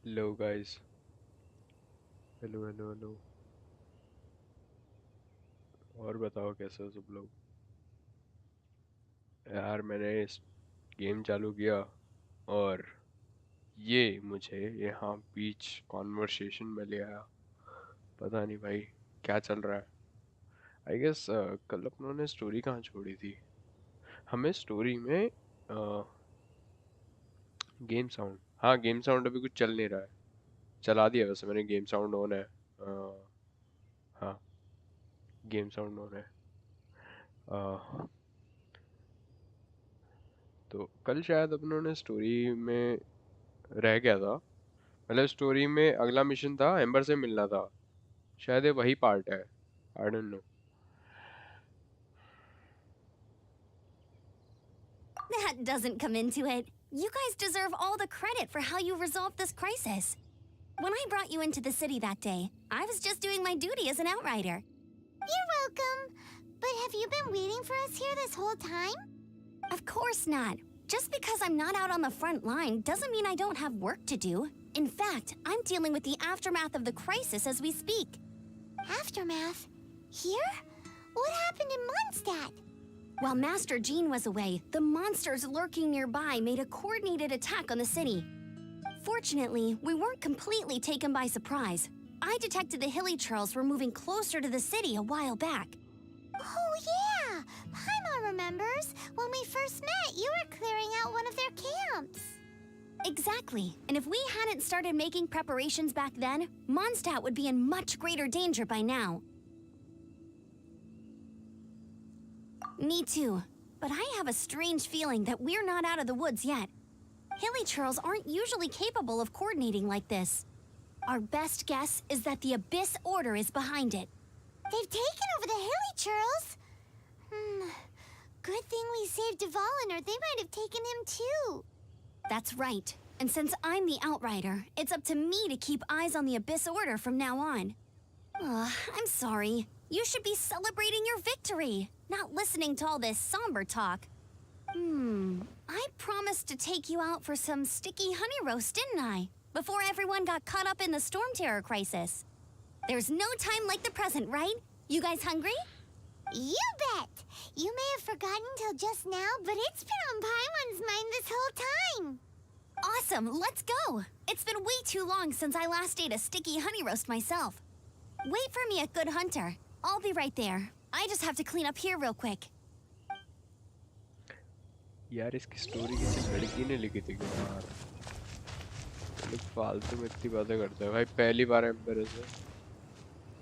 Hello guys. Hello hello hello. और बताओ कैसे हो सब लोग। यार मैंने इस गेम चालू किया और ये मुझे यहाँ बीच कॉन्वर्सेशन में ले आया। पता नहीं भाई क्या चल रहा है। आई गेस कल अपनों ने स्टोरी कहाँ छोड़ी थी। हमें स्टोरी में गेम साउंड, हाँ गेम साउंड अभी कुछ चल नहीं रहा है। चला दिया वैसे मैंने, गेम साउंड ऑन है। हाँ गेम साउंड ऑन है। अ, तो कल शायद अपनों ने स्टोरी में रह गया था। मतलब स्टोरी में अगला मिशन था एम्बर से मिलना था। शायद ये वही पार्ट है। I don't know. That doesn't come into it. You guys deserve all the credit for how you resolved this crisis. When I brought you into the city that day, I was just doing my duty as an outrider. You're welcome. But have you been waiting for us here this whole time? Of course not. Just because I'm not out on the front line doesn't mean I don't have work to do. In fact, I'm dealing with the aftermath of the crisis as we speak. Aftermath? Here? What happened in Mondstadt? While Master Jean was away, the monsters lurking nearby made a coordinated attack on the city. Fortunately, we weren't completely taken by surprise. I detected the hilly churls were moving closer to the city a while back. Oh, yeah! Paimon remembers. When we first met, you were clearing out one of their camps. Exactly. And if we hadn't started making preparations back then, Mondstadt would be in much greater danger by now. Me too. But I have a strange feeling that we're not out of the woods yet. Hilly churls aren't usually capable of coordinating like this. Our best guess is that the Abyss Order is behind it. They've taken over the hilly churls. Good thing we saved Dvalin, or they might have taken him too. That's right. And since I'm the Outrider, it's up to me to keep eyes on the Abyss Order from now on. I'm sorry. You should be celebrating your victory, not listening to all this somber talk. I promised to take you out for some sticky honey roast, didn't I? Before everyone got caught up in the Storm Terror crisis. There's no time like the present, right? You guys hungry? You bet! You may have forgotten till just now, but it's been on Paimon's mind this whole time. Awesome, let's go! It's been way too long since I last ate a sticky honey roast myself. Wait for me at Good Hunter. I'll be right there. I just have to clean up here real quick. यार इसकी story किसी लड़की ने लिखी थी क्या यार। लोग फालतू में इतनी बातें करते हैं भाई। पहली बार एम्बर से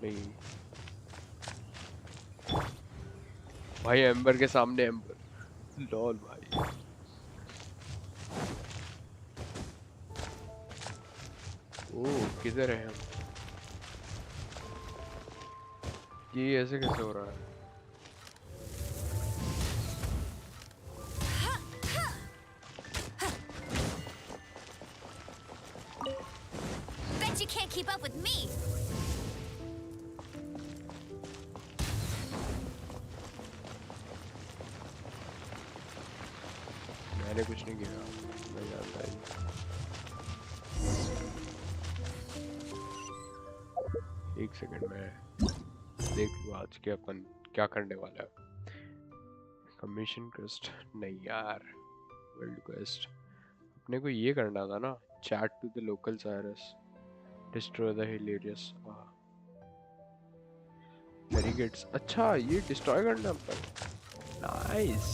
नहीं भाई, एम्बर के सामने एम्बर लॉल भाई। ओह किधर है हम। ये ऐसे कैसे हो रहा है। Bet you can't keep up with me! मैंने कुछ नहीं किया, मैं जानता ही। एक सेकंड में देख लूँ आज के अपन क्या करने वाला है। कमीशन क्वेस्ट नहीं यार, वर्ल्ड क्वेस्ट। अपने को ये करना था ना, chat to the local Cyrus, destroy the hilarious barricades. अच्छा ये डिस्ट्रॉय करना अपन। नाइस।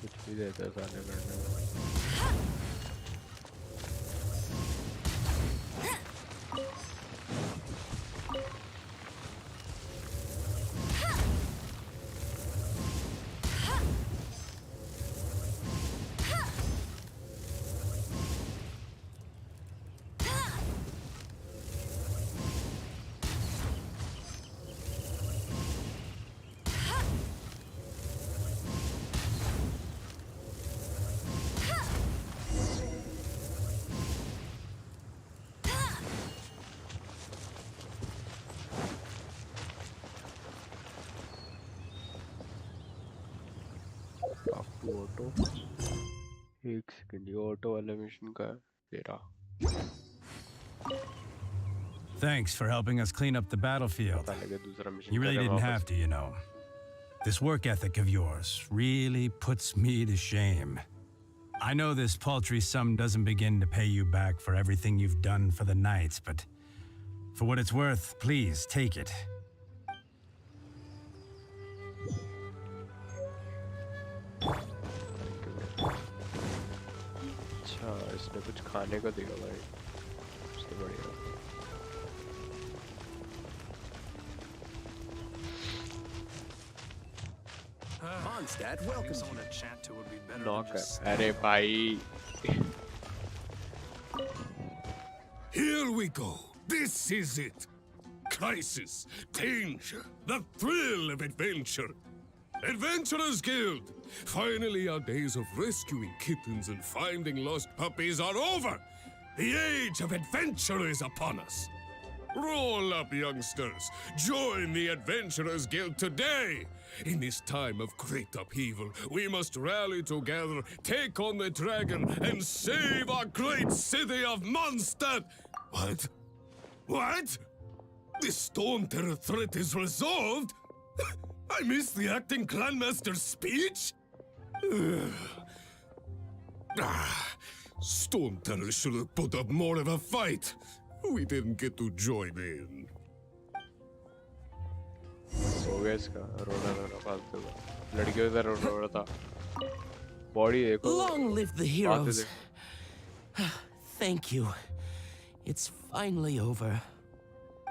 कुछ भी देता है साले करने में। टाकू ऑटो, एक सेकंड, ये ऑटो वाला मिशन का है तेरा। Thanks for helping us clean up the battlefield. पता लगे दूसरा मिशन You कर really रहे हैं didn't वापस। have to, you know. This work ethic of yours really puts me to shame. I know this paltry sum doesn't begin to pay you back for everything you've done for the Knights, but for what it's worth, please take it. अच्छा, इसने कुछ खाने को देगा भाई, सबसे बढ़िया। Mondstadt, welcome. Someone to chat to would be better than knock just... कर, अरे भाई। Here we go. This is it. Crisis, danger, the thrill of adventure. Adventurers Guild! Finally, our days of rescuing kittens and finding lost puppies are over. The age of adventure is upon us. Roll up, youngsters. Join the Adventurers Guild today. In this time of great upheaval, we must rally together, take on the dragon, and save our great city of Mondstadt. What? What? The Storm Terror threat is resolved? I missed the acting clanmaster's speech? Storm Terror should have put up more of a fight. We didn't get to join in. हो गया इसका रोना रोना फालतू का, लड़कियों की तरह रो रहा था। बॉडी देखो, Long live the बातें heroes. देखो। Thank you. It's finally over.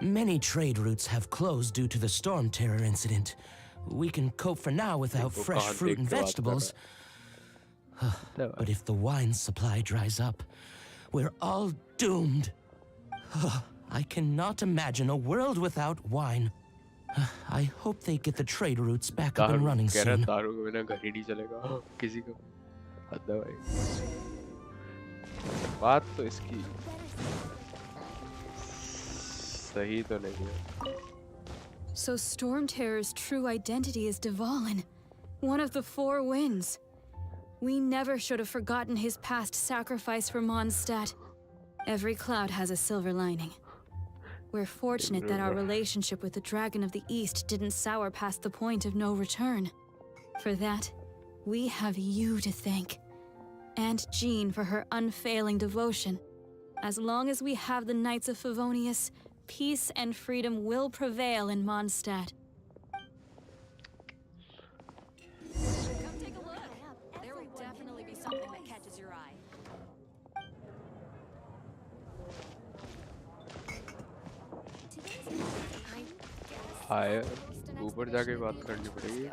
Many trade routes have closed due to the storm terror incident. We can cope for now without देखो fresh कहाँ fruit and देख के बात कर vegetables. रहा है। But if the wine supply dries up, we're all doomed. I cannot imagine a world without wine. I hope they get the trade routes back up and running कह रहा soon. दारू के बिना घर ही नहीं चलेगा किसी को। हद है भाई। बात तो इसकी सही तो नहीं है। So Storm Terror's true identity is Dvalin, one of the four winds. We never should have forgotten his past sacrifice for Mondstadt. Every cloud has a silver lining. We're fortunate that our relationship with the Dragon of the East didn't sour past the point of no return. For that, we have you to thank. And Jean for her unfailing devotion. As long as we have the Knights of Favonius, peace and freedom will prevail in Mondstadt. Come take a look. There will definitely be something that catches your eye. आए ऊपर जाके बात करनी पड़ेगी।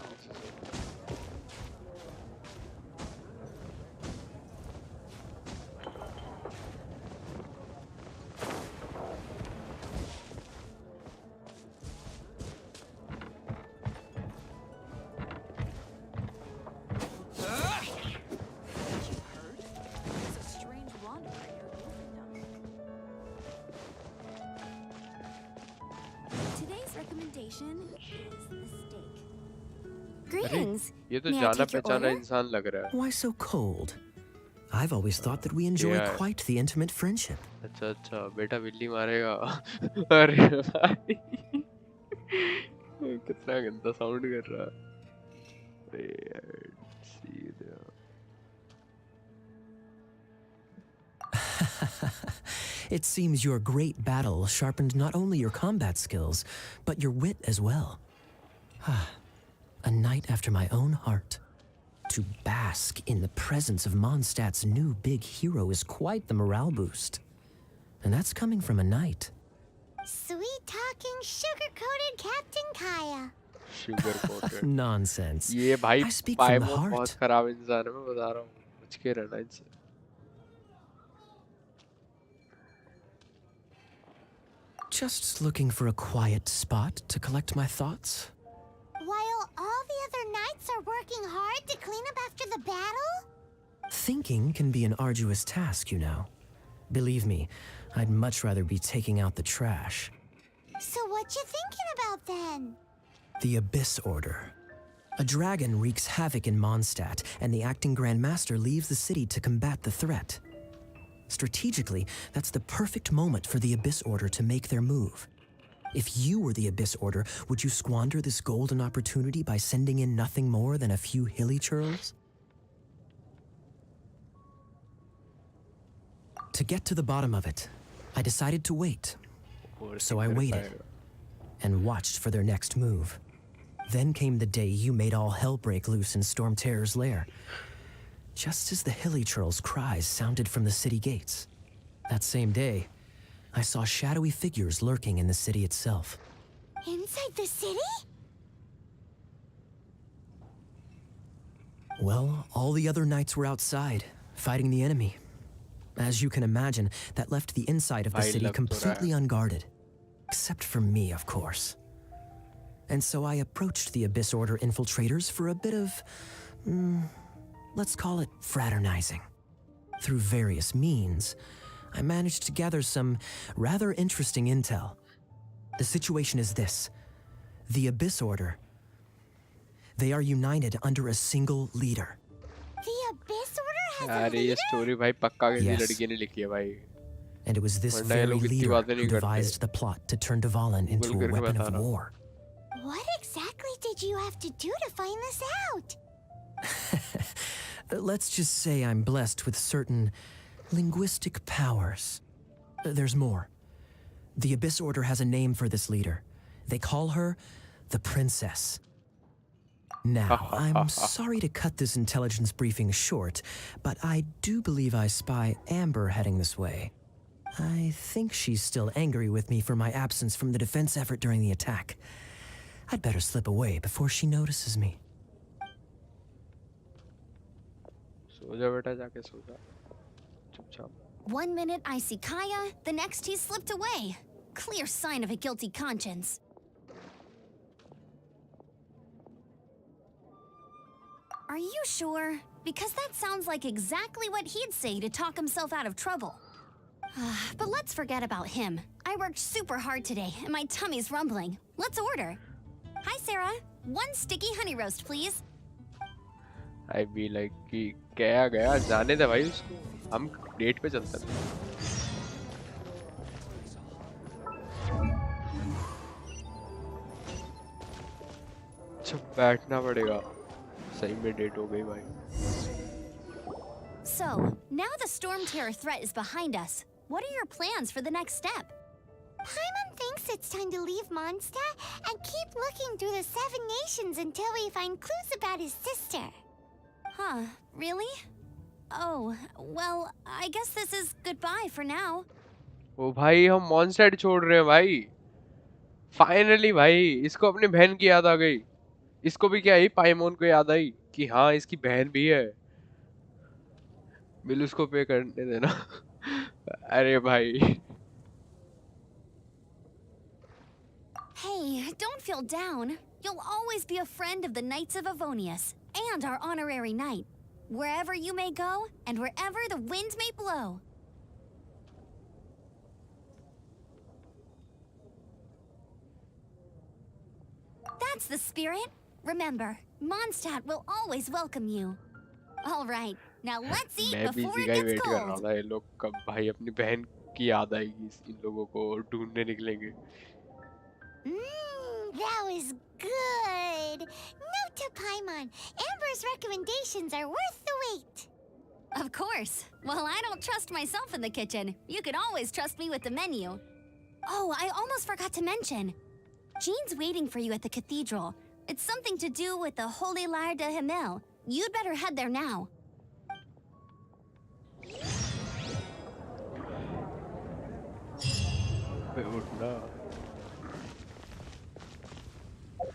It's a strange wanderer in your wolfdom. Today's recommendation is the steak. Greetings. ये तो May I जाना take your पहचाना order? इंसान लग रहा है। Why so cold? I've always thought that we enjoy Yeah. quite the intimate friendship. अच्छा अच्छा, बेटा बिल्ली मारेगा। अरे भाई कितना गंदा साउंड कर रहा है। अरे यार, सीधा। It seems your great battle sharpened not only your combat skills, but your wit as well. A knight after my own heart. To bask in the presence of Mondstadt's new big hero is quite the morale boost. And that's coming from a knight. Sweet-talking, sugar-coated Captain Kaya. Sugar coated. Nonsense. ये भाई I speak from the पाइमो बहुत heart. खराब इंसान है, मैं बता रहा हूँ, बच के रहना इनसे। Just looking for a quiet spot to collect my thoughts. While all the other knights are working hard to clean up after the battle? Thinking can be an arduous task, you know. Believe me, I'd much rather be taking out the trash. So what you thinking about then? The Abyss Order. A dragon wreaks havoc in Mondstadt, and the acting Grand Master leaves the city to combat the threat. Strategically, that's the perfect moment for the Abyss Order to make their move. If you were the Abyss Order, would you squander this golden opportunity by sending in nothing more than a few hilly churls? To get to the bottom of it, I decided to wait. So I waited and watched for their next move. Then came the day you made all hell break loose in Storm Terror's lair. Just as the hilly churls' cries sounded from the city gates. That same day, I saw shadowy figures lurking in the city itself. Inside the city? Well, all the other knights were outside, fighting the enemy. As you can imagine, that left the inside of the city completely unguarded. Except for me, of course. And so I approached the Abyss Order infiltrators for a bit of, let's call it fraternizing. Through various means, I managed to gather some rather interesting intel. The situation is this. The Abyss Order, they are united under a single leader. The Abyss Order has a अरे ये leader? Story भाई पक्का किसी Yes. लड़की ने लिखी है भाई. And it was this वरना ये very लोग इतनी leader बातें who नहीं करते. devised the plot to turn Dvalin into Google a करके weapon बता of रहा हूँ. war. What exactly did you have to do to find this out? Let's just say I'm blessed with certain linguistic powers. There's more. The Abyss Order has a name for this leader. They call her the Princess. Now, I'm sorry to cut this intelligence briefing short, but I do believe I spy Amber heading this way. I think she's still angry with me for my absence from the defense effort during the attack. I'd better slip away before she notices me. सो जा बेटा जाके सो जा. चुपचाप. 1 minute I see Kaya, the next he slipped away. Clear sign of a guilty conscience. Are you sure? Because that sounds like exactly what he'd say to talk himself out of trouble. But let's forget about him. I worked super hard today, and my tummy's rumbling. Let's order. Hi, Sarah. 1 sticky honey roast, please. I be like कि गया गया जाने दे भाई उसको. हम date पे चलते हैं. अच्छा बैठना पड़ेगा. सही में डेट हो गई भाई. So, now the Storm Terror threat is behind us. What are your plans for the next step? Paimon thinks it's time to leave Mondstadt and keep looking through the 7 nations until we find clues about his sister. Huh, really? Oh, well, I guess this is goodbye for now. ओ भाई हम मॉन्स्टेड छोड़ रहे हैं भाई. Finally भाई इसको अपनी बहन की याद आ गई. इसको भी क्या ही पाइमोन को याद आई कि हाँ इसकी बहन भी है. बिल उसको पे करने देना. अरे भाई. Hey, don't feel down. You'll always be a friend of the Knights of Avonius and our honorary knight. Wherever you may go and wherever the wind may blow. That's the spirit. Remember, Mondstadt will always welcome you. All right, now let's eat मैं भी before इसी it का ही gets wait कर रहा cold. था. ये लोग कब भाई अपनी बहन की याद आएगी इन लोगों को ढूंढने निकलेंगे. That was good. Note to Paimon, Amber's recommendations are worth the wait. Of course. Well, I don't trust myself in the kitchen. You can always trust me with the menu. Oh, I almost forgot to mention. Jean's waiting for you at the cathedral. It's something to do with the Holy Lyre de Himmel. You'd better head there now. बे उठना.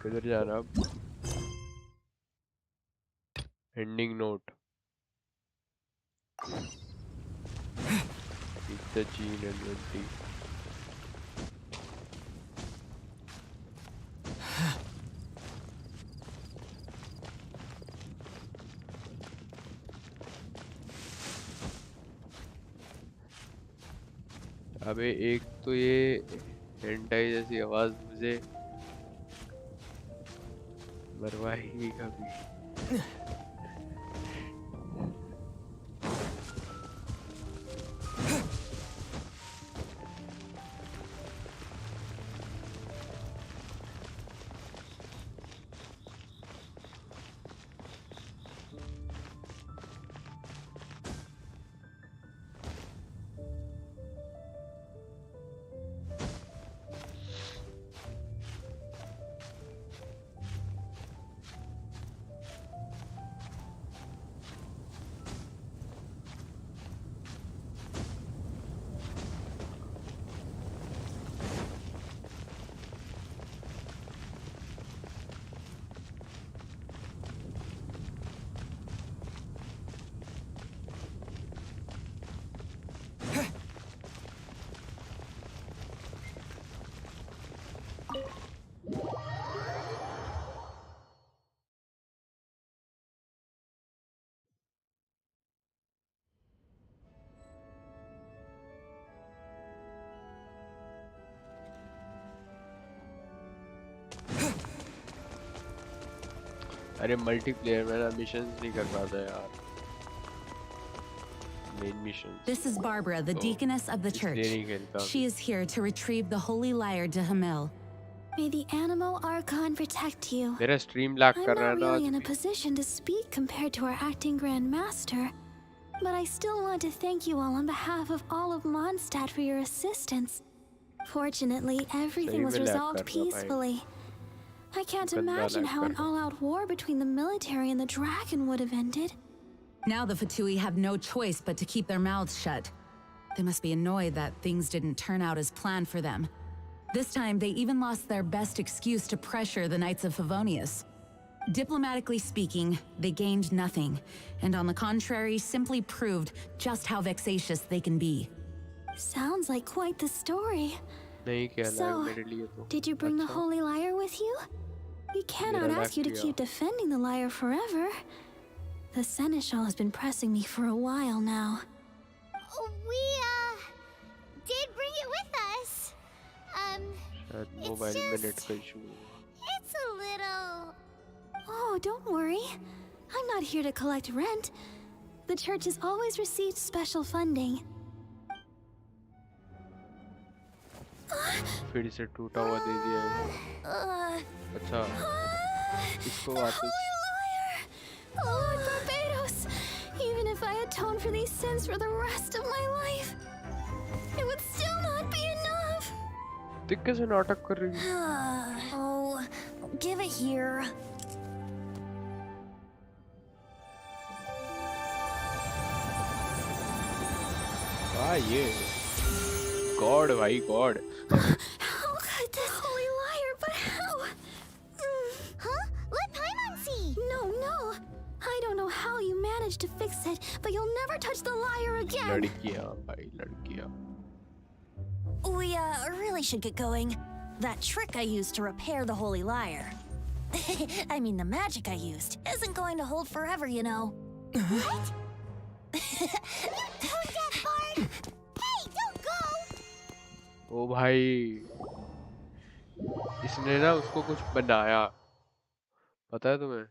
किधर जाना अब? Ending note. Pizza Jean and Wendy. अबे एक तो ये hentai जैसी आवाज मुझे मरवाएगी कभी। अरे मल्टीप्लेयर में ना मिशंस नहीं कर पाता यार, main missions. This is Barbara, the deaconess of the church. इसलिए नहीं खेलता। She is here to retrieve the holy lyre to Hamel. May the Animo Archon protect you. मेरा स्ट्रीम लैग I'm कर रहा है not ना really आज in a भी। position to speak compared to our acting Grand Master, but I still want to thank you all on behalf of all of Mondstadt for your assistance. Fortunately, everything was में lag resolved कर रहा भाई। peacefully. I can't गंदा imagine lag how an कर रहा। all-out war between the military and the dragon would have ended. Now the Fatui have no choice but to keep their mouths shut. They must be annoyed that things didn't turn out as planned for them. This time, they even lost their best excuse to pressure the Knights of Favonius. Diplomatically speaking, they gained nothing, and on the contrary, simply proved just how vexatious they can be. Sounds like quite the story. नहीं क्या So, lag मेरे लिए तो। did you bring the अच्छा। Holy Lyre with you? We cannot मेरा ask you to lag keep किया। defending the lyre forever. The Seneschal has been pressing me for a while now. We, did bring it with us. शायद It's mobile just- minute का issue हुआ। It's a little... Oh, don't worry. I'm not here to collect rent. The church has always received special funding. फिर से टूटा हुआ दे दिया है। अच्छा, इसको वापस। Lord Barbados! Even if I atone for these sins for the rest of my life, it would still not be enough. देख कैसे नाटक कर रही है। Oh, give it here. ये गॉड भाई God. How could this holy lyre, but how? Huh? Let Paimon see! No, no. I don't know how you managed to fix it, but you'll never touch the lyre again. लड़कियां भाई लड़कियां। We really should get going. That trick I used to repair the holy lyre. I mean, the magic I used isn't going to hold forever, you know. What? Tone deaf, Bard! Hey, don't go! ओ भाई, इसने ना उसको कुछ बनाया, पता है तुम्हें?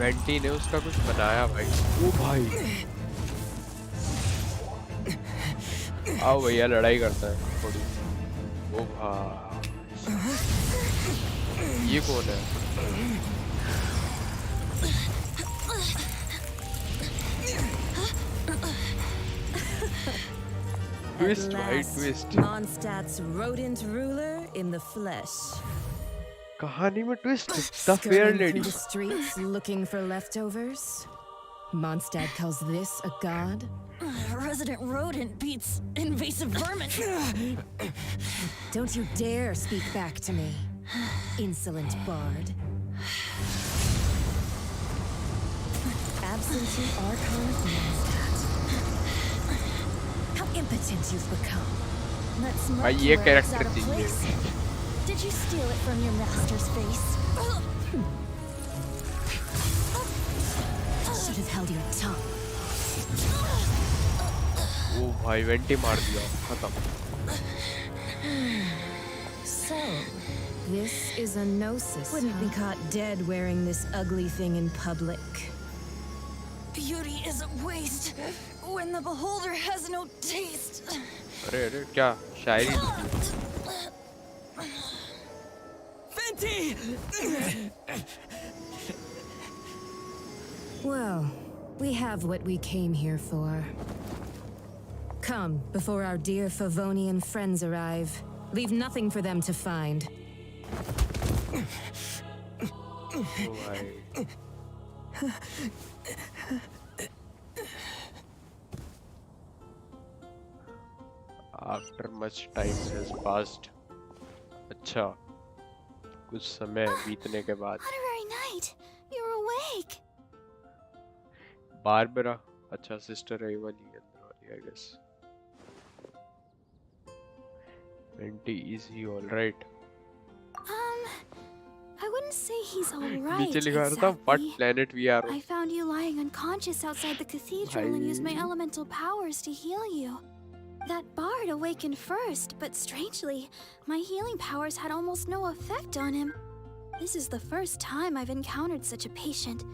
Vanity ने उसका कुछ बनाया भाई। ओ भाई, आओ भैया लड़ाई करता है थोड़ी। ओ भाई, ये कौन है? ट्विस्ट भाई twist. Mondstadt's rodent ruler in the flesh. कहानी में twist. The fair Strolling lady. through the streets looking for leftovers. Mondstadt calls this a god? Resident rodent beats invasive vermin. Don't you dare speak back to me, insolent bard. Absentee Archon of Mondstadt. How impotent you've become. That's भाई not ये out character of चाहिए। place. Did you steal it from your master's face? Should have held your tongue. ओ भाई vanity मार दिया, खत्म। So, this is a gnosis. Wouldn't be caught dead wearing this ugly thing in public. Beauty is a waste when the beholder has no taste. अरे अरे क्या शायरी Well, we have what we came here for. Come, before our dear Favonian friends arrive. Leave nothing for them to find. Oh भाई After much time has passed. अच्छा कुछ समय बीतने के बाद Honorary Knight, you're awake. Barbara अच्छा sister है ये वाली अंदर वाली I guess. Venti, is he all right? I wouldn't say he's all right. नीचे लिखा था what exactly. planet we are on. I found you lying unconscious outside the cathedral and used my elemental powers to heal you. That bard awakened first, but strangely, my healing powers had almost no effect on him. This is the first time I've encountered such a patient.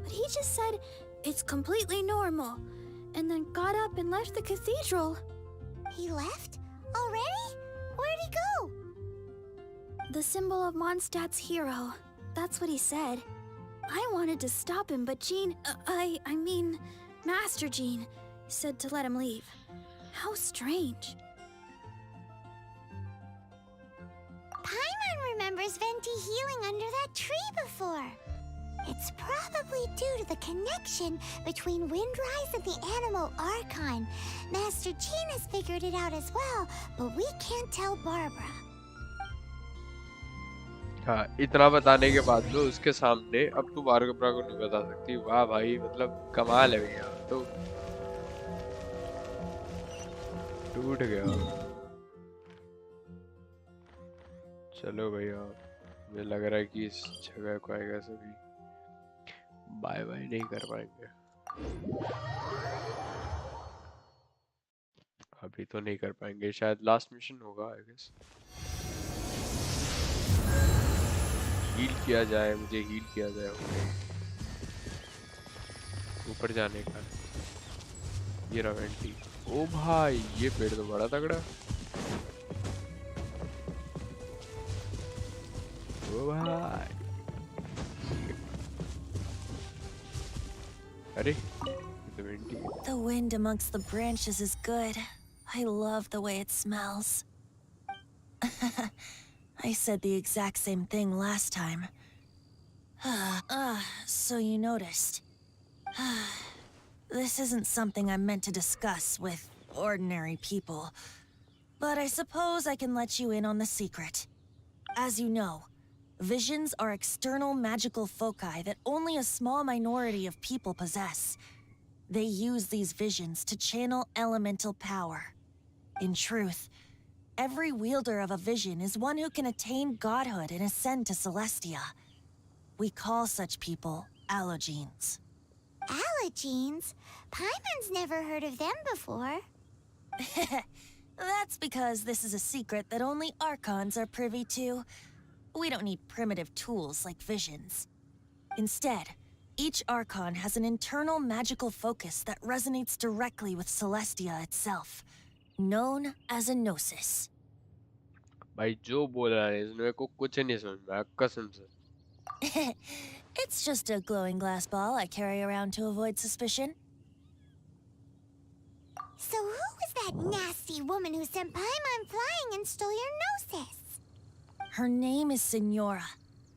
But he just said, it's completely normal, and then got up and left the cathedral. He left? Already? Where'd he go? The symbol of Mondstadt's hero. That's what he said. I wanted to stop him, but Jean, I mean, Master Jean, said to let him leave. How strange. Paimon remembers Venti healing under that tree before. It's probably due to the connection between Windrise and the Animal Archon. Master Jean has figured it out as well, but we can't tell Barbara. हाँ इतना बताने के बाद लो उसके सामने अब तू Barbara को नहीं बता सकती वाह भाई मतलब कमाल है भैया तो टूट गया चलो भैया मुझे लग रहा है कि इस जगह को आएगा सभी बाय बाय नहीं कर पाएंगे अभी तो नहीं कर पाएंगे शायद लास्ट मिशन होगा आई गेस हील किया जाए मुझे हील किया जाए ऊपर जाने का ये रहा वेंटी ओ भाई ये पेड़ तो बड़ा तगड़ा ओ भाई अरे ये तो वेंटी है The wind amongst the branches is good. I love the way it smells. I said the exact same thing last time. So you noticed. This isn't something I'm meant to discuss with ordinary people. But I suppose I can let you in on the secret. As you know, visions are external magical foci that only a small minority of people possess. They use these visions to channel elemental power. In truth, every wielder of a vision is one who can attain godhood and ascend to Celestia. We call such people allogenes. Allogenes? Paimon's never heard of them before. That's because this is a secret that only Archons are privy to. We don't need primitive tools like visions. Instead, each Archon has an internal magical focus that resonates directly with Celestia itself, known as a gnosis. भाई जो बोल रहा है इसमें को कुछ नहीं समझ में आया कसम से It's just a glowing glass ball I carry around to avoid suspicion. So who was that nasty woman who sent Paimon flying and stole your gnosis? Her name is Signora,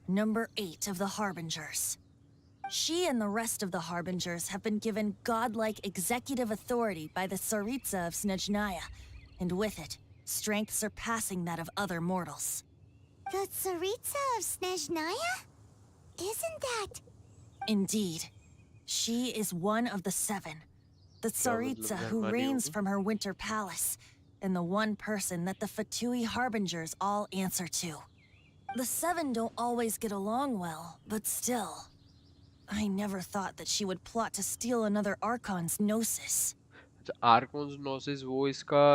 number 8 of the Harbingers. She and the rest of the Harbingers have been given godlike executive authority by the Tsaritsa of Snezhnaya, and with it, strength surpassing that of other mortals. The Tsaritsa of Snezhnaya? Isn't that... Indeed. She is one of the 7. The Tsaritsa who reigns from her winter palace, and the one person that the Fatui Harbingers all answer to. The 7 don't always get along well, but still. I never thought that she would plot to steal another Archon's gnosis. आर्कोन्स नोसिस वो इसका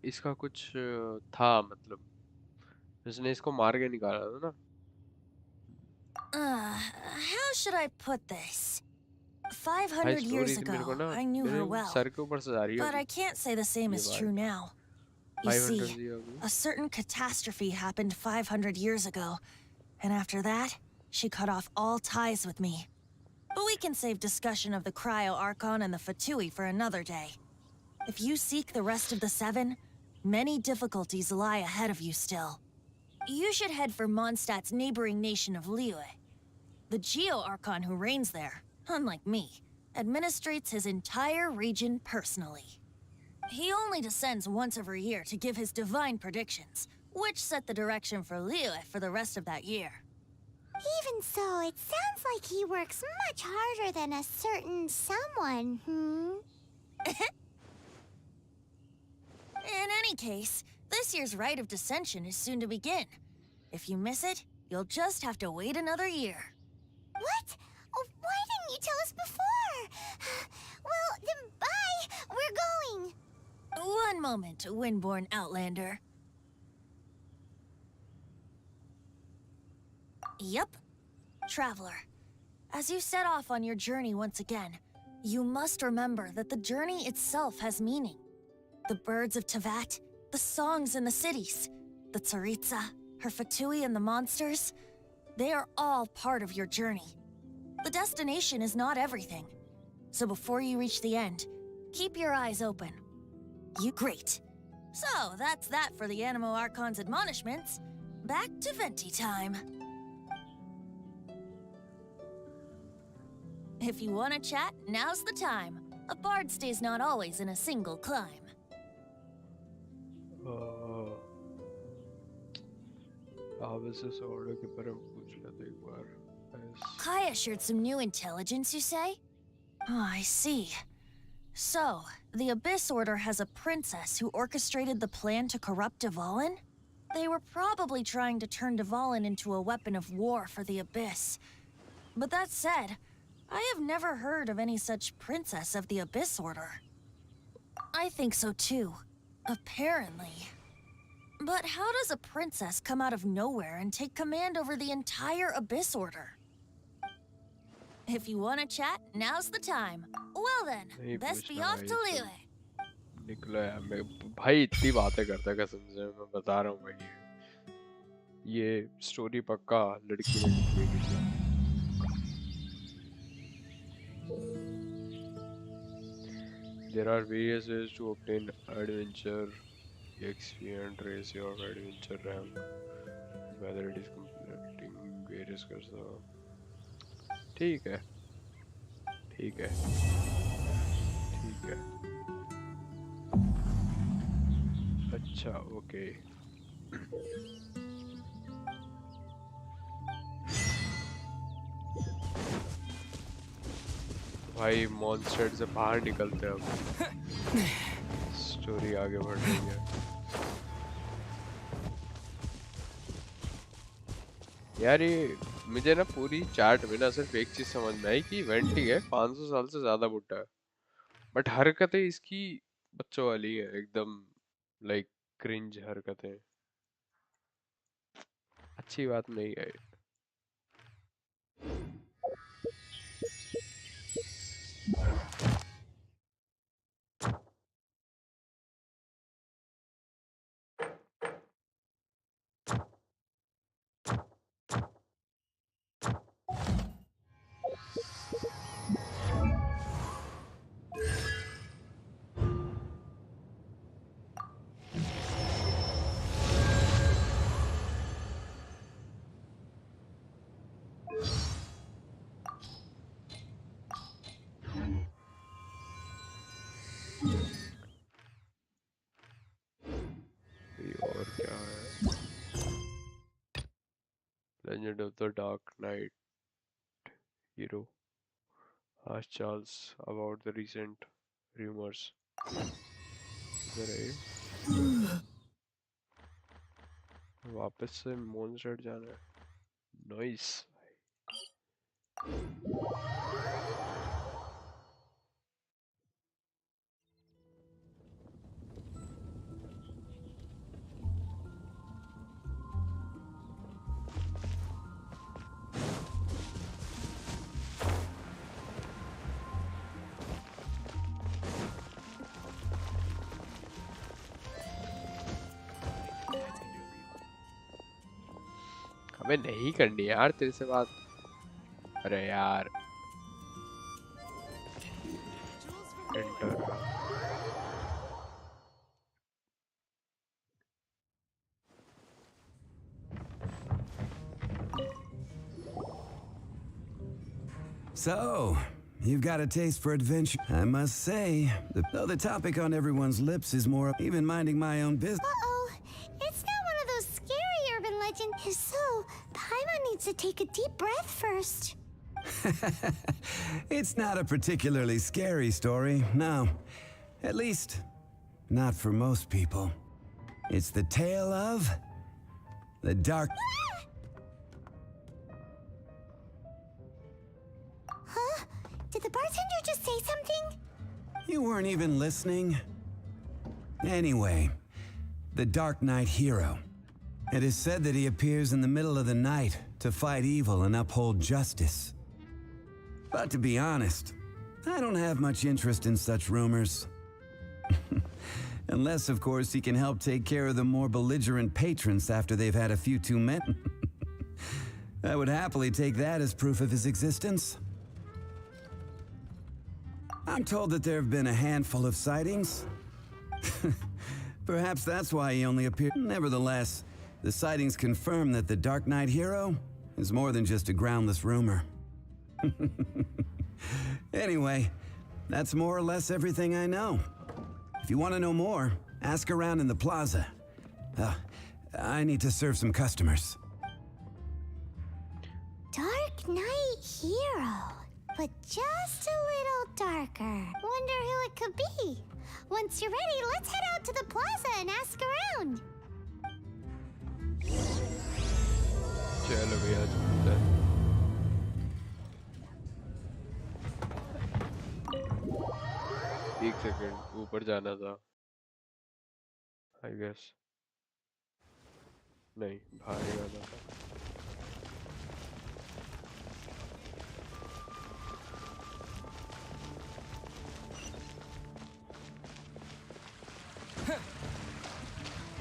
इसका कुछ था मतलब इसने इसको मार के निकाला था ना। How should I put this? भाई 500 स्टोरी years थी मेरे को ago, ना I knew मेरे her well, सर के ऊपर से जा रही है but अभी I can't say the same ये is true बात। now. You 500 see, दी होगी। a certain catastrophe happened 500 years ago, and after that, she cut off all ties with me. But we can save discussion of the Cryo Archon and the Fatui for another day. If you seek the rest of the Seven, many difficulties lie ahead of you still. You should head for Mondstadt's neighboring nation of Liyue. The Geo-Archon who reigns there, unlike me, administrates his entire region personally. He only descends once every year to give his divine predictions, which set the direction for Liyue for the rest of that year. Even so, it sounds like he works much harder than a certain someone, In any case, this year's Rite of Descension is soon to begin. If you miss it, you'll just have to wait another year. What? Oh, why didn't you tell us before? Well, then bye! We're going! One moment, Windborn Outlander. Yup. Traveler, as you set off on your journey once again, you must remember that the journey itself has meaning. The birds of Teyvat, the songs in the cities, the Tsaritsa, her Fatui and the monsters, they are all part of your journey. The destination is not everything. So before you reach the end, keep your eyes open. Great. So, that's that for the Animo Archon's admonishments. Back to Venti time. If you want to chat, now's the time. A bard stays not always in a single climb. आप इसे सौड़े के बारे में पूछ लेते एक बार। Kaya shared some new intelligence, you say? Oh, I see. So, the Abyss Order has a princess who orchestrated the plan to corrupt Dvalin? They were probably trying to turn Dvalin into a weapon of war for the Abyss. But that said, I have never heard of any such princess of the Abyss Order. I think so too. Apparently. But how does a princess come out of nowhere and take command over the entire Abyss Order? If you want to chat, now's the time. Well then, best be off to Liyue. निकलो यार मैं भाई इतनी बातें करता है कसम से मैं बता रहा हूँ भाई ये स्टोरी पक्का लड़की ने लिखी है There are various ways to obtain adventure XP and raise your adventure rank. Whether it is completing various quests. ठीक है ठीक है ठीक है अच्छा ओके भाई मॉन्स्टर से बाहर निकलते हैं अब स्टोरी आगे बढ़ रही है यार ये मुझे ना पूरी चार्ट में ना सिर्फ एक चीज समझ में आई कि वेंटी है 500 साल से ज्यादा बुढ़ा है बट हरकतें इसकी बच्चों वाली है एकदम लाइक क्रिंज हरकतें अच्छी बात नहीं है और क्या है Legend of the Dark Knight hero asked Charles about the recent rumors. किधर है ये? वापस से मॉन्स्टर जाना है नाइस मैं नहीं करनी यार तेरे से बात। अरे यार enter. So, you've got a taste for adventure. I must say, though the topic on everyone's lips is more even minding my own business. Uh-oh. It's not one of those scary urban legends. If so, Paimon needs to take a deep breath first. It's not a particularly scary story, no. At least, not for most people. It's the tale of the dark... Huh? Did the bartender just say something? You weren't even listening? Anyway, the Dark Knight hero. It is said that he appears in the middle of the night to fight evil and uphold justice. But to be honest, I don't have much interest in such rumors. Unless, of course, he can help take care of the more belligerent patrons after they've had a few too many. I would happily take that as proof of his existence. I'm told that there have been a handful of sightings. Perhaps that's why he only appeared. Nevertheless, the sightings confirm that the Dark Knight hero is more than just a groundless rumor. Anyway, that's more or less everything I know. If you want to know more, ask around in the plaza. I need to serve some customers. Dark Knight hero, but just a little darker. Wonder who it could be. Once you're ready, let's head out to the plaza and ask around. चलो भैया चलते हैं। एक second ऊपर जाना था I guess. नहीं बाहर ही जाना था।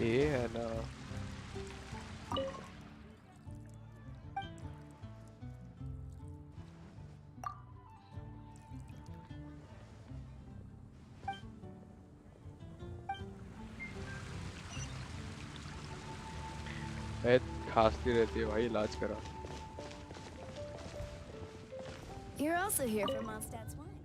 ये है ना खांसती रहती है भाई इलाज करा। You're also here for Mondstadt's wine.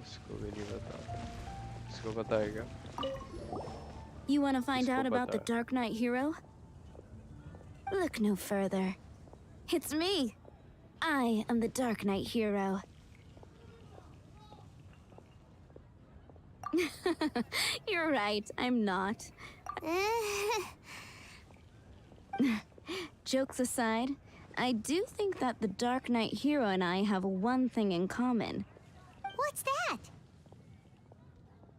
इसको भी नहीं पता। इसको पता है क्या? You want to find इसको out about the पता है। Dark Knight hero? Look no further. It's me. I am the Dark Knight hero. You're right, I'm not. Jokes aside, I do think that the Dark Knight hero and I have one thing in common. What's that?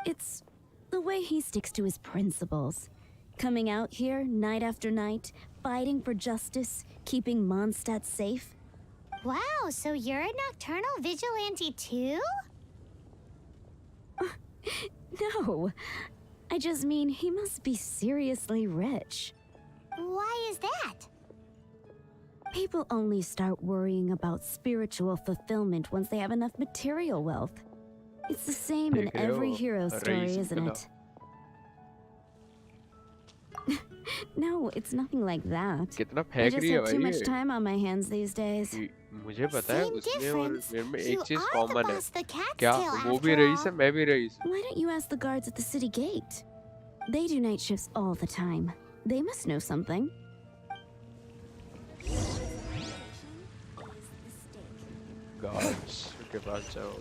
It's the way he sticks to his principles. Coming out here night after night, fighting for justice, keeping Mondstadt safe. Wow, so you're a nocturnal vigilante too? No, I just mean he must be seriously rich. Why is that? People only start worrying about spiritual fulfillment once they have enough material wealth. It's the same in every hero story, isn't it? No, it's nothing like that. कितना I फेंक just रही है have too भाई much ये? time on my hands these days. मुझे पता है Same उसमें और difference. मेरे में एक You चीज are the कॉमन है। boss, the cat's क्या tail, वो after भी रईस all. है मैं भी रईस हूँ। Why don't you ask the guards at the city gate? They do night shifts all the time. They must know something. Guards के पास जाओ।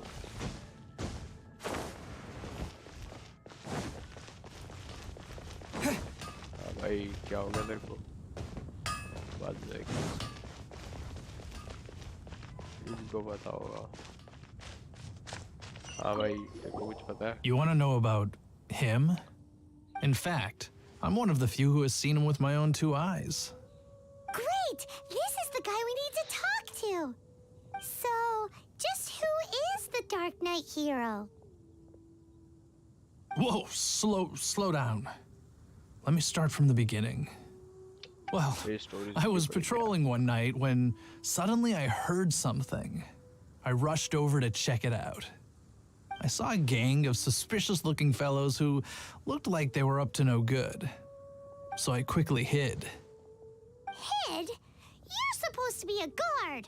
हाँ भाई क्या होगा तेरे को? बात देख। इनको पता होगा। हाँ भाई तेरे को कुछ पता है? You want to know about him? In fact, I'm one of the few who has seen him with my own two eyes. Great! This is the guy we need to talk to! So, just who is the Dark Knight hero? Whoa, slow down. Let me start from the beginning. Well, I was patrolling one night when suddenly I heard something. I rushed over to check it out. I saw a gang of suspicious-looking fellows who looked like they were up to no good. So I quickly hid. Hid? You're supposed to be a guard.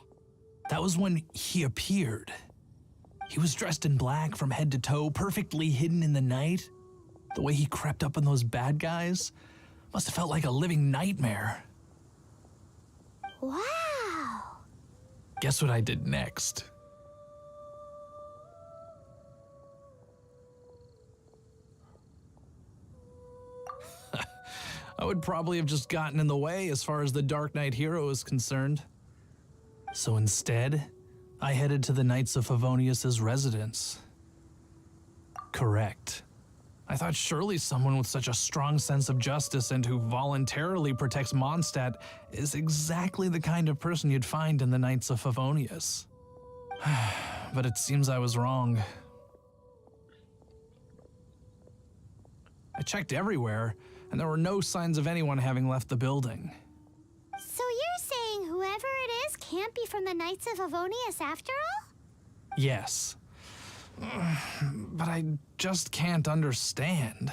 That was when he appeared. He was dressed in black from head to toe, perfectly hidden in the night. The way he crept up on those bad guys must have felt like a living nightmare. Wow. Guess what I did next? I would probably have just gotten in the way as far as the Dark Knight hero is concerned. So instead, I headed to the Knights of Favonius's residence. Correct. I thought surely someone with such a strong sense of justice and who voluntarily protects Mondstadt is exactly the kind of person you'd find in the Knights of Favonius. But it seems I was wrong. I checked everywhere, and there were no signs of anyone having left the building. So you're saying whoever it is can't be from the Knights of Favonius after all? Yes. But I just can't understand.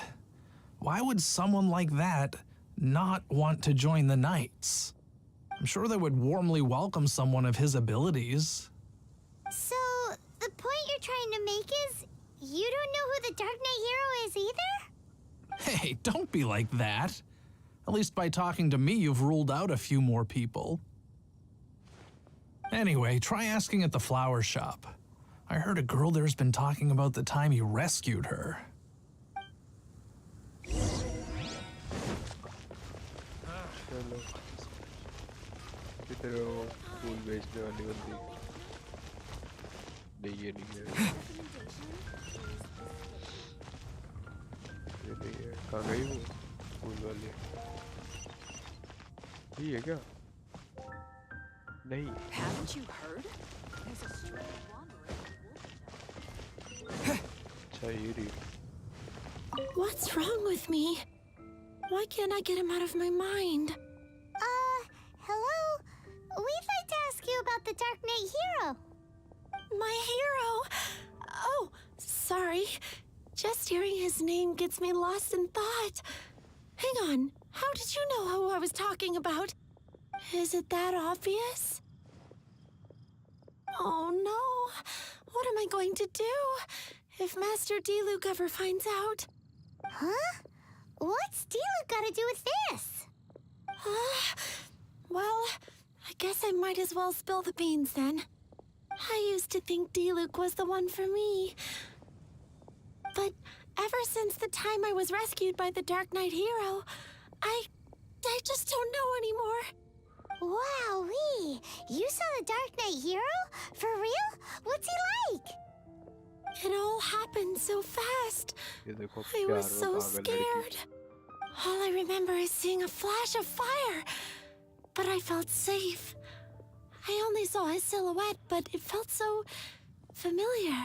Why would someone like that not want to join the Knights? I'm sure they would warmly welcome someone of his abilities. So, the point you're trying to make is you don't know who the Dark Knight hero is either? Hey, don't be like that. At least by talking to me, you've ruled out a few more people. Anyway, try asking at the flower shop. I heard a girl there's been talking about the time you rescued her. चलो किधर हो फूल बेचने वाली बंदी नहीं है ये नहीं है कहाँ गई वो फूल वाली ये है क्या नहीं Haven't you heard? There's a strange wanderer. अच्छा ये रही What's wrong with me? Why can't I get him out of my mind? Hello? We'd like to ask you about the Dark Knight hero. My hero? Oh, sorry. Just hearing his name gets me lost in thought. Hang on. How did you know who I was talking about? Is it that obvious? Oh no. What am I going to do if Master Diluc ever finds out? Huh? What's Diluc got to do with this? Well, I guess I might as well spill the beans then. I used to think Diluc was the one for me. But ever since the time I was rescued by the Dark Knight hero, I just don't know anymore. Wowee! You saw the Dark Knight hero? For real? What's he like? It all happened so fast. I was so scared. All I remember is seeing a flash of fire. But I felt safe. I only saw his silhouette, but it felt so familiar.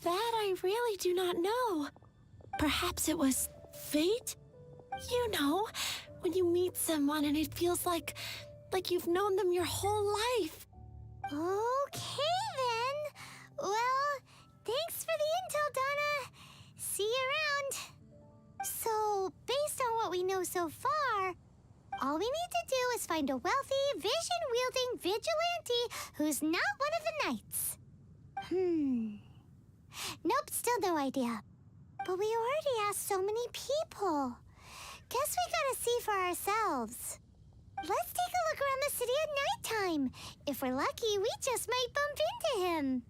That I really do not know. Perhaps it was fate? You know, when you meet someone and it feels like you've known them your whole life. Okay then. Well, thanks for the intel, Donna. See you around. So, based on what we know so far, all we need to do is find a wealthy, vision-wielding vigilante who's not one of the knights. Nope, still no idea. But we already asked so many people. Guess we gotta see for ourselves. Let's take a look around the city at nighttime. If we're lucky, we just might bump into him.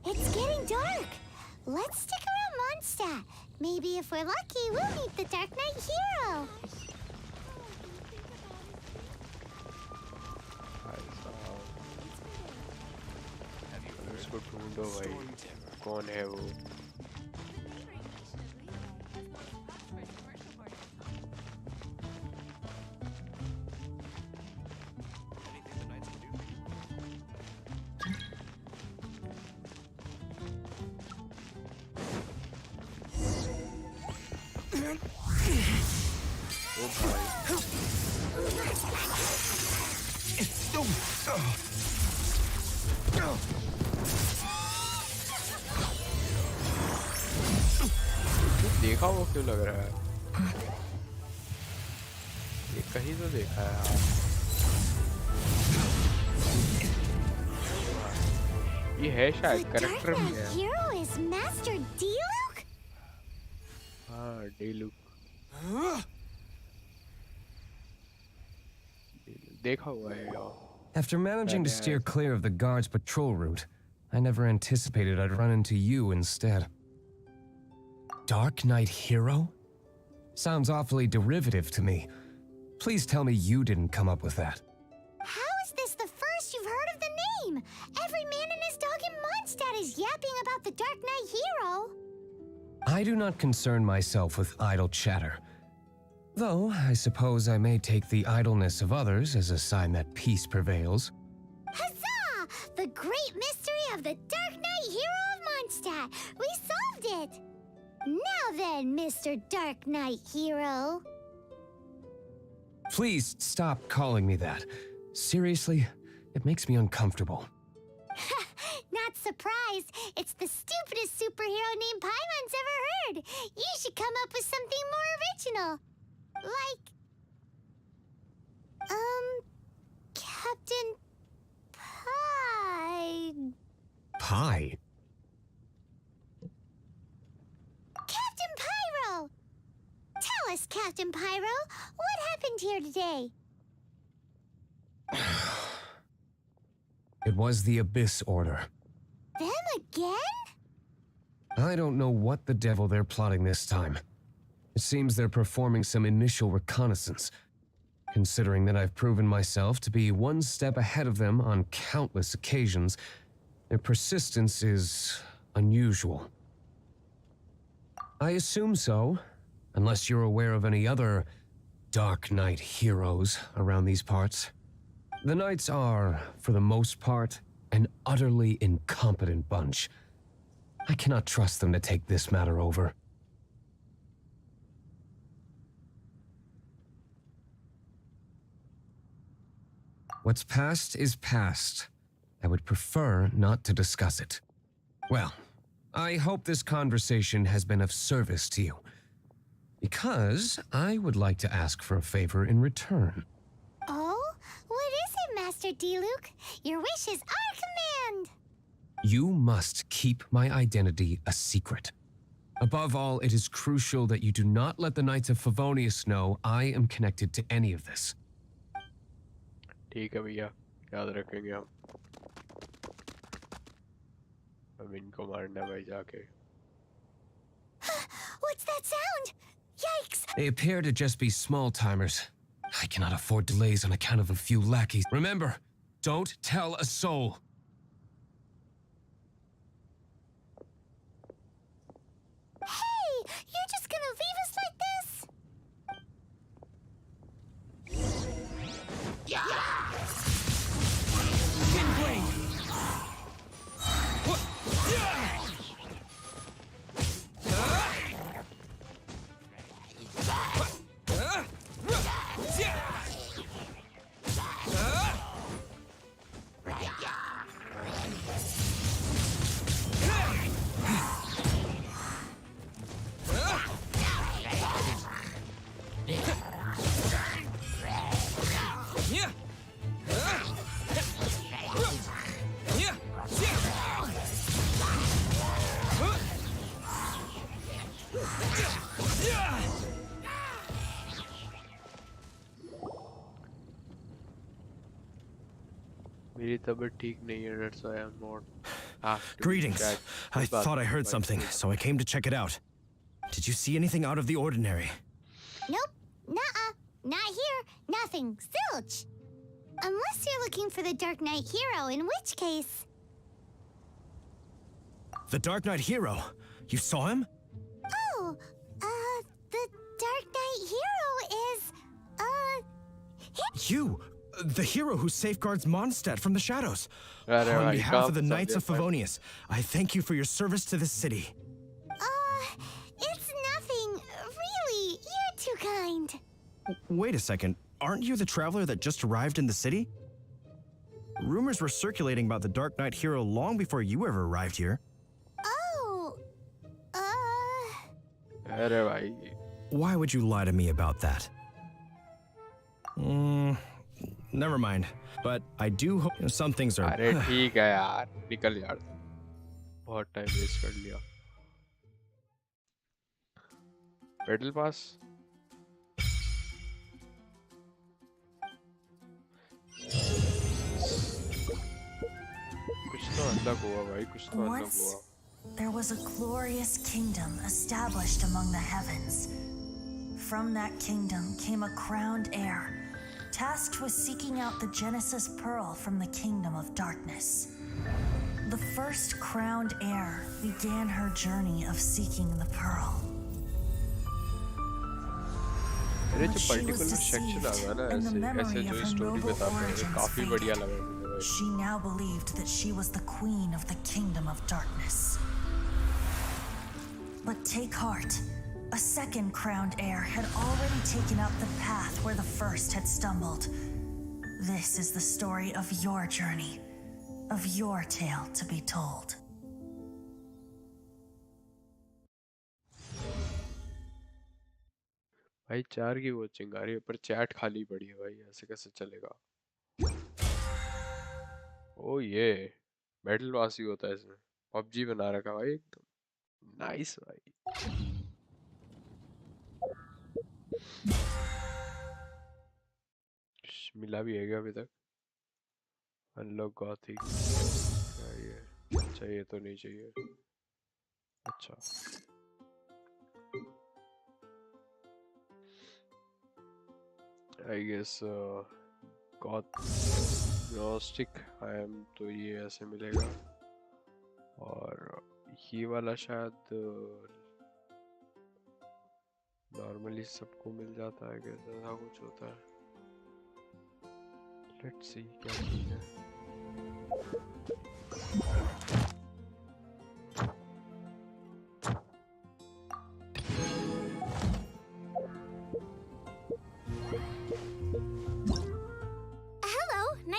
It's getting dark. Let's stick around Mondstadt. Maybe if we're lucky, we'll meet the Dark Knight hero. उसको ढूंढो भाई कौन है वो देखा वो क्यों लग रहा है? ये कहीं तो देखा है यार। ये है शायद कैरेक्टर भी है। Hero is Master Diluc? हाँ, Diluc। देखा हुआ है यार। After managing to steer clear of the guard's patrol route, I never anticipated I'd run into you instead. Dark Knight Hero? Sounds awfully derivative to me. Please tell me you didn't come up with that. How is this the first you've heard of the name? Every man and his dog in Mondstadt is yapping about the Dark Knight Hero. I do not concern myself with idle chatter. Though, I suppose I may take the idleness of others as a sign that peace prevails. Huzzah! The great mystery of the Dark Knight Hero of Mondstadt! We solved it! Now then, Mr. Dark Knight Hero. Please stop calling me that. Seriously, it makes me uncomfortable. Not surprised. It's the stupidest superhero name Paimon's ever heard. You should come up with something more original. Like... Captain Pie... Pie? Captain Pyro! Tell us, Captain Pyro, what happened here today? It was the Abyss Order. Them again? I don't know what the devil they're plotting this time. It seems they're performing some initial reconnaissance. Considering that I've proven myself to be one step ahead of them on countless occasions, their persistence is unusual. I assume so, unless you're aware of any other Dark Knight heroes around these parts. The Knights are, for the most part, an utterly incompetent bunch. I cannot trust them to take this matter over. What's past is past. I would prefer not to discuss it. Well, I hope this conversation has been of service to you. Because I would like to ask for a favor in return. Oh? What is it, Master Diluc? Your wish is our command! You must keep my identity a secret. Above all, it is crucial that you do not let the Knights of Favonius know I am connected to any of this. ठीक है भैया, याद रखेंगे हम। अब इनको मारना भाई जाके। What's that sound? Yikes! They appear to just be small-timers. I cannot afford delays on account of a few lackeys. Remember, don't tell a soul. Hey! You're just gonna leave us like this? मेरी तबीयत ठीक नहीं है, that's why I'm not. Greetings. I thought I heard something, so I came to check it out. Did you see anything out of the ordinary? Nope. Nuh-uh. Not here. Nothing. Zilch. Unless you're looking for the Dark Knight Hero, in which case... The Dark Knight Hero? You saw him? Oh, the Dark Knight Hero is, You! The hero who safeguards Mondstadt from the shadows. Right, On behalf of the Knights of Favonius, I thank you for your service to this city. It's nothing. Really, you're too kind. Wait a second. Aren't you the traveler that just arrived in the city? Rumors were circulating about the Dark Knight hero long before you ever arrived here. Oh, अरे भाई. Why would you lie to me about that? Never mind. But I do hope some things are. अरे ठीक है यार, निकल यार. बहुत time waste कर लिया. Battle pass. कुछ तो अनलॉक हुआ भाई, कुछ तो अनलॉक Once, हुआ. there was a glorious kingdom established among the heavens. From that kingdom came a crowned heir, tasked with seeking out the Genesis Pearl from the kingdom of darkness. The first crowned heir began her journey of seeking the pearl. अरे जो particular section आ गया ना ऐसे जो story बताते हैं काफी बढ़िया लगा मुझे. She now believed that she was the queen of the kingdom of darkness. But take heart. A second crowned heir had already taken up the path where the first had stumbled. This is the story of your journey, of your tale to be told. भाई 4 की watching आ रही है पर chat खाली पड़ी है भाई, ऐसे कैसे चलेगा? ओ ये बैटल पास ही होता है इसमें. पबजी बना रखा भाई एकदम नाइस भाई. मिला भी है क्या अभी तक? Unlock Gothic. क्या ये चाहिए तो नहीं चाहिए. अच्छा आई गेस गॉस्टिक आई एम तो ये ऐसे मिलेगा. और ये वाला शायद नॉर्मली सबको मिल जाता है, कैसे ऐसा कुछ होता है. लेट्स सी क्या चीज़ है.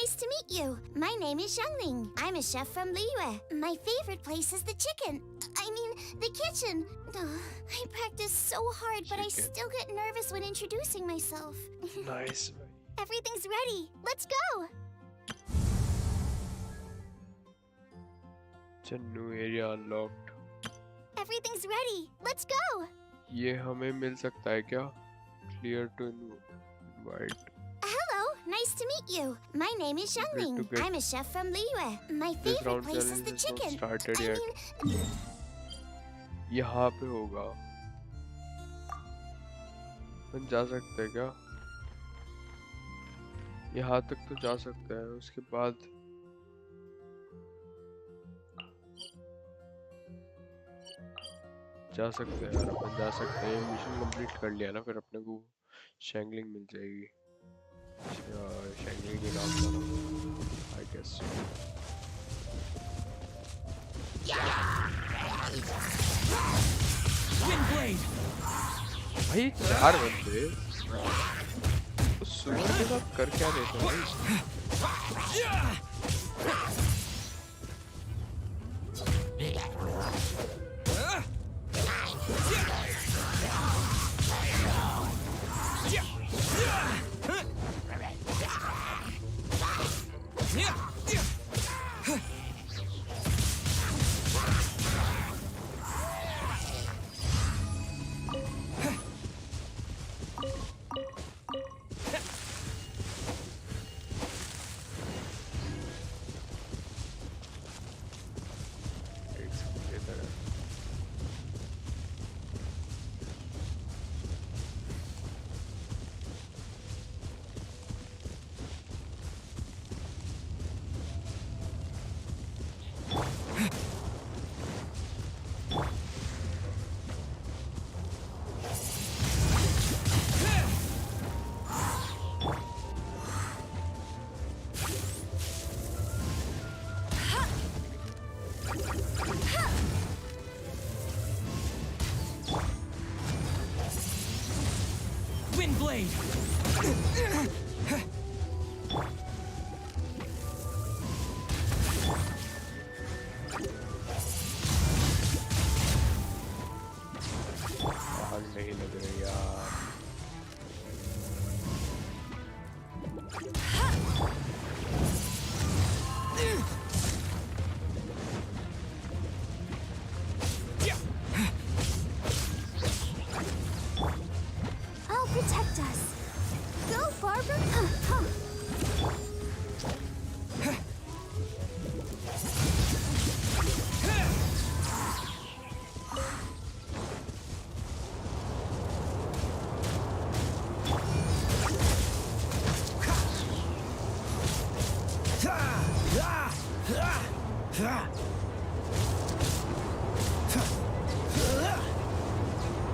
nice to meet you. My name is Xiangling. I'm a chef from Liyue. My favorite place is the the kitchen. I practice so hard, but I still get nervous when introducing myself. Nice. Everything's ready. Let's go. It's a new area unlocked. Everything's ready. Let's go. ये हमें मिल सकता है क्या? Clear to invite. Hello, nice to meet you. My name is Xiangling. I'm a chef from Liyue. My favorite place is the chicken. यहाँ पे होगा. हम जा सकते हैं क्या? यहाँ तक तो जा सकते हैं, उसके बाद जा सकते हैं यार, अपन जा सकते हैं. मिशन कंप्लीट कर लिया ना, फिर अपने को शैंगलिंग मिल जाएगी. शैंगलिंग के नाम का आई गेस. भाई 4 बंदे उस सुअर के साथ कर क्या देते हैं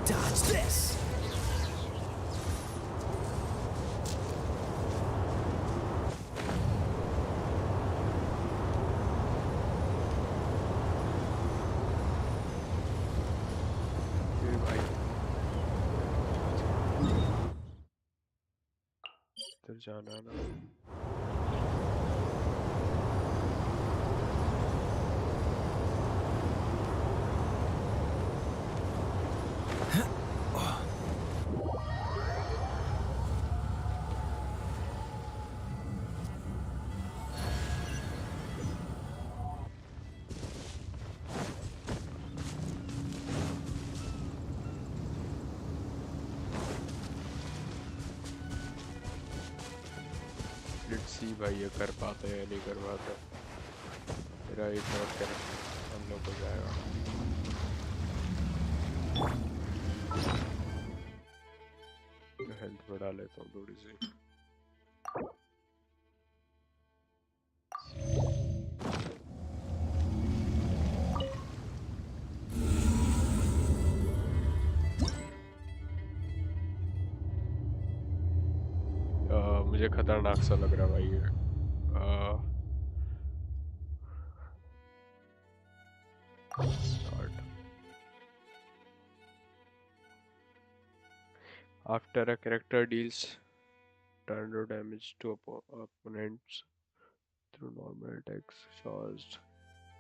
Dodge this! इधर जाना है ना। लेट्स सी भाई ये कर पाते हैं या नहीं कर पाते। मेरा एक और कैरेक्टर हम लोग हो जाएगा। हेल्थ बढ़ा लेता हूँ थोड़ी सी। मुझे खतरनाक सा लग रहा भाई ये। Start. After a character deals tornado damage to opponents through normal attacks, charged,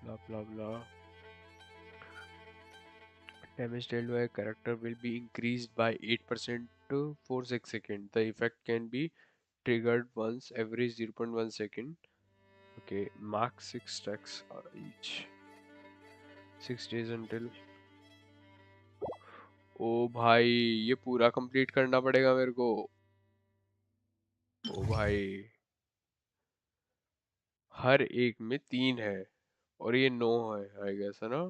blah blah blah. Damage dealt by a character will be increased by 8% for 6 seconds. The effect can be triggered once every 0.1 second. Okay, mark 6 stacks each. 6 days until. ओ भाई ये पूरा complete करना पड़ेगा मेरे को। ओ भाई हर एक में 3 है और ये 9 है आई गेस है ना।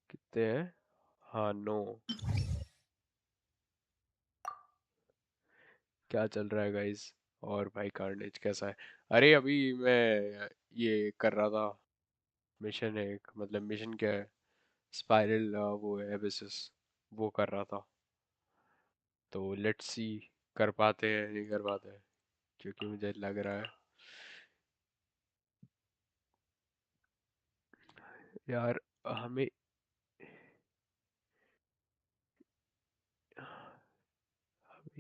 कितने हैं? हाँ 9। क्या चल रहा है गाइस? और भाई कार्नेज कैसा है? अरे अभी मैं ये कर रहा था। मिशन है एक, मतलब मिशन क्या है, स्पाइरल वो है एबिसिस, वो कर रहा था। तो लेट्स सी कर पाते हैं नहीं कर पाते हैं, क्योंकि मुझे लग रहा है यार हमें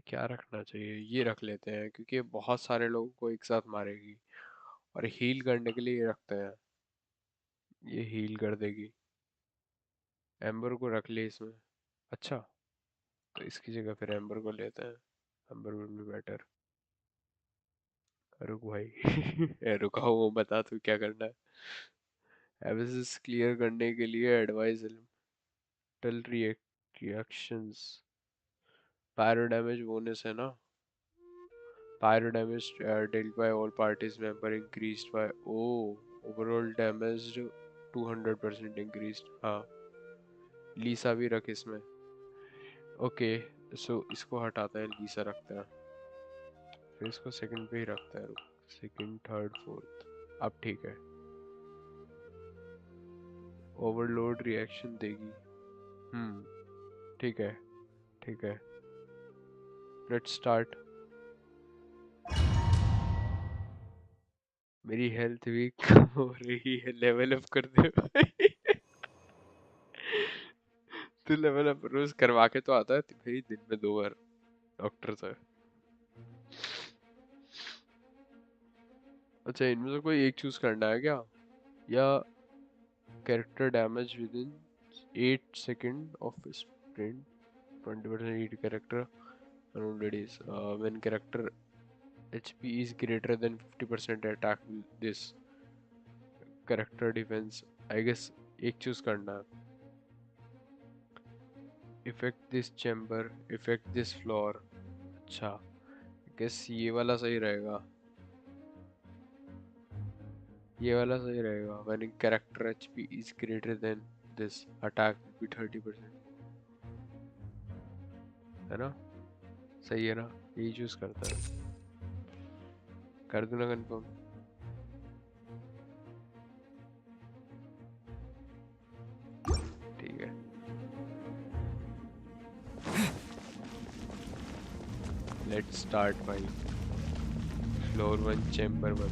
क्या रखना चाहिए। ये रख लेते हैं क्योंकि ये बहुत सारे लोगों को एक साथ मारेगी और हील करने के लिए ये रखते हैं। ये हील कर देगी। एम्बर को रख ले इसमें। अच्छा तो इसकी जगह फिर एम्बर को लेते हैं। Amber will be better. रुक भाई रुका हूँ वो बता तू क्या करना है। एबिसिस क्लियर करने के लिए advice elemental reactions. Pyro damage bonus है ना। Pyro damage dealt by all parties member increased by overall damage 200% increased। हाँ लीसा भी रख इसमें। ओके सो इसको हटाते हैं, लीसा रखते हैं, फिर इसको सेकंड पे ही रखते हैं। सेकंड थर्ड फोर्थ अब ठीक है। ओवरलोड रिएक्शन देगी। ठीक है ठीक है। Let's start. मेरी हेल्थ भी कम हो रही है, लेवल अप कर दे भाई तू लेवल अप रोज करवा के तो आता है भाई, दिन में 2 बार डॉक्टर से। अच्छा इनमें से कोई एक चूज करना है क्या, या character damage with in 8 second of sprint 20% heat character is when character HP is greater than 50% attack this character defense। I guess एक चूज करना है। Effect this chamber, effect this floor. अच्छा गेस ये वाला सही रहेगा, ये वाला सही रहेगा। when character HP is greater than this attack will be 30%, है ना? सही है ना? यही चूज करता है। कर दूँ ना confirm? Let's start by floor 1 chamber 1.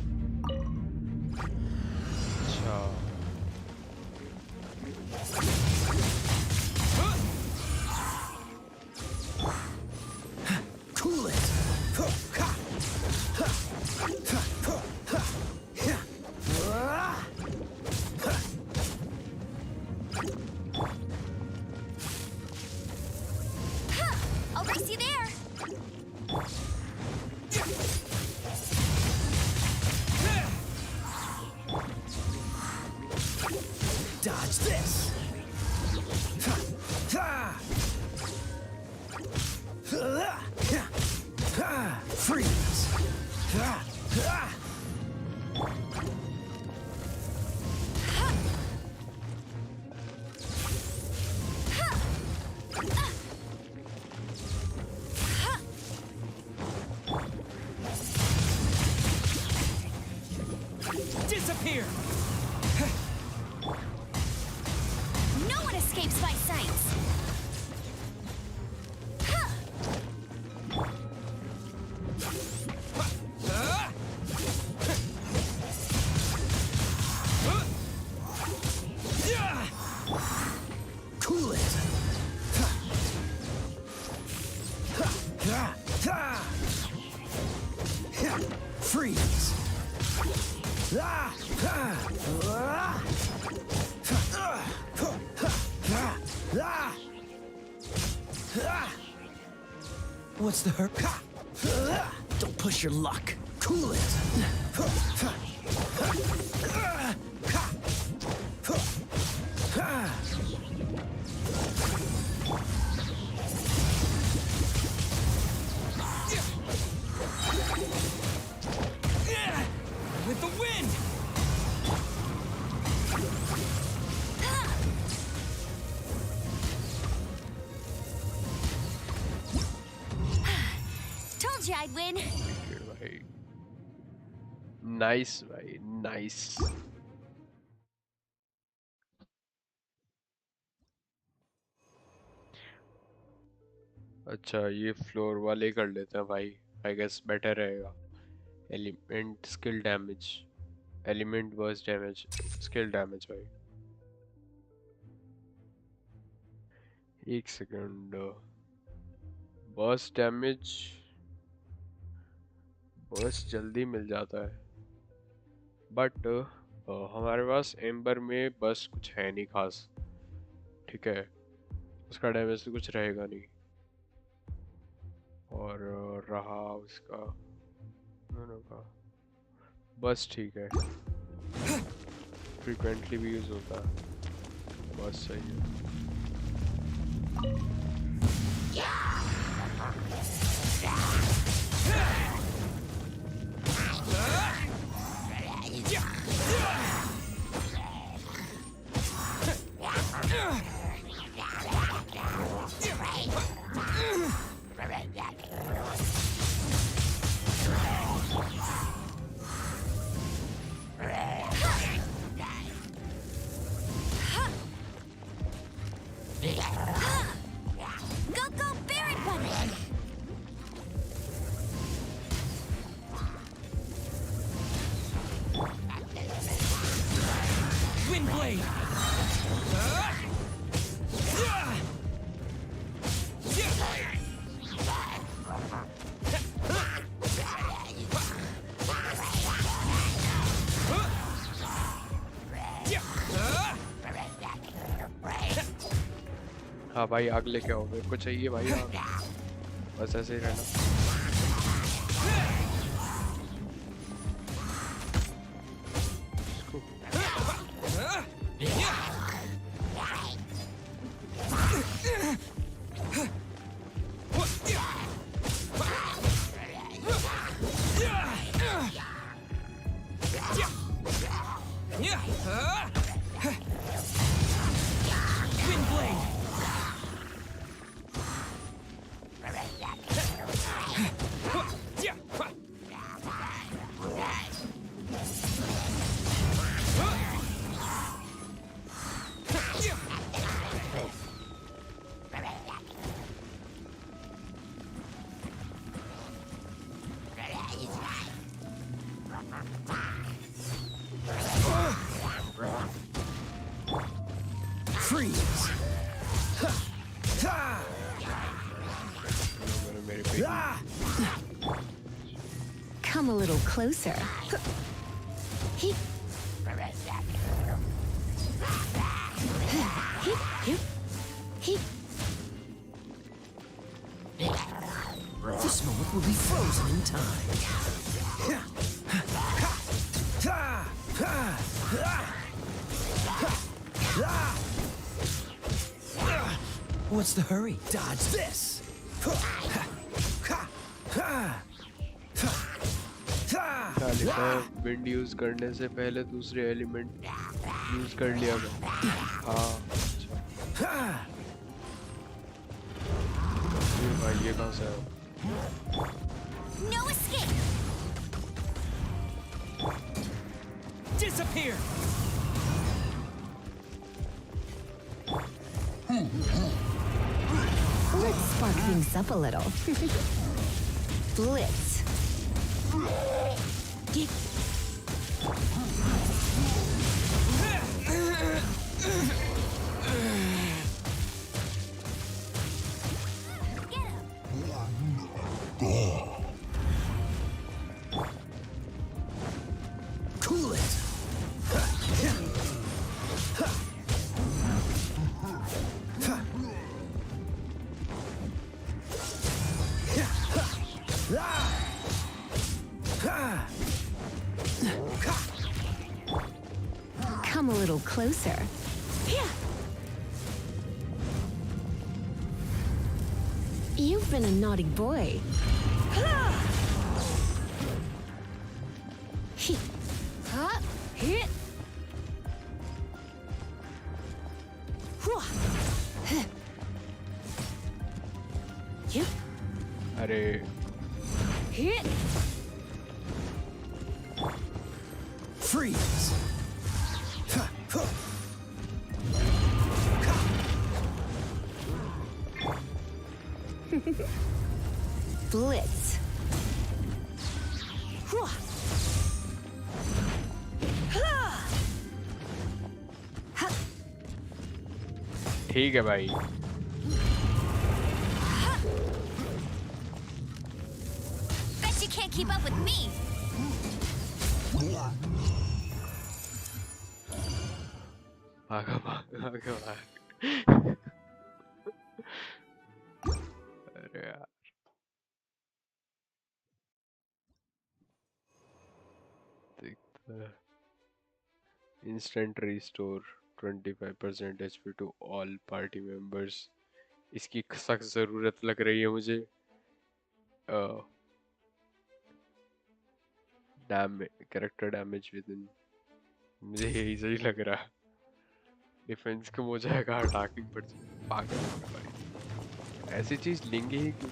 अच्छा Cool it. I'll race you there. Dodge this. Freeze. Disappear. No one escapes my sights. Cool it. Freeze. What's the hurt? Don't push your luck. Cool it. With the wind! Told you I'd win. भाई nice भाई nice अच्छा ये floor वाले कर लेते हैं भाई I guess better रहेगा element skill damage element burst damage skill damage भाई एक सेकंड बर्स्ट डैमेज बर्स्ट जल्दी मिल जाता है बट हमारे पास एम्बर में बस कुछ है नहीं खास ठीक है उसका डैमेज तो कुछ रहेगा नहीं और रहा उसका दोनों का बस ठीक है फ्रीक्वेंटली भी यूज होता है बस सही है Go, Barret Bunny! Windblade! हाँ भाई आग लेके आओ मेरे को चाहिए भाई आग बस ऐसे ही रहना Freeze! Come a little closer. This moment will be frozen in time. What's the hurry? Dodge this! क्या लिखा है? विंड यूज करने से पहले दूसरे एलिमेंट यूज कर लिया मैं। हाँ अच्छा। ये भाई ये कहाँ से है? No escape! Disappear! Let's spark things up a little. Blitz. Cool it! Come a little closer. You've been a naughty boy. अरे Freeze! Blitz. ठीक है भाई। Bet you can't keep up with me. भागा भागा भागा भागा। अरे यार instant restore 25% HP to all party members। इसकी सख्त ज़रूरत लग रही है मुझे। कैरेक्टर डैमेज विद इन, मुझे यही सही लग रहा है। डिफेंस कम हो जाएगा, अटैकिंग बढ़ जाएगा। पागल है भाई, ऐसी चीज लेंगे ही क्यों?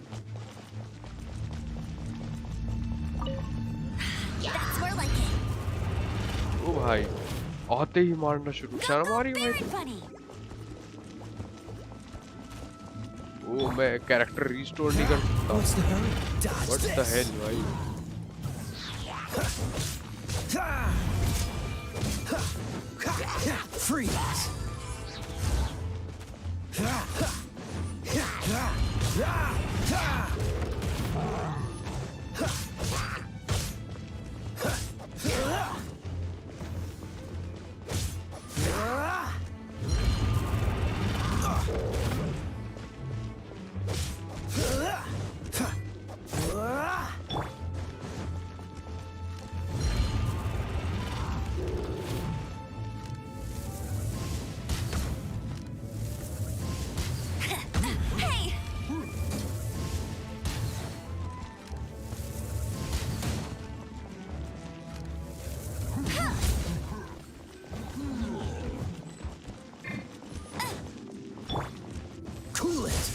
That's more like it. ओ भाई आते ही मारना शुरू, शर्म आ रही है भाई। Bunny. ओ मैं कैरेक्टर रिस्टोर नहीं कर सकता। What's the hell भाई? Freeze! Hey! Cool it!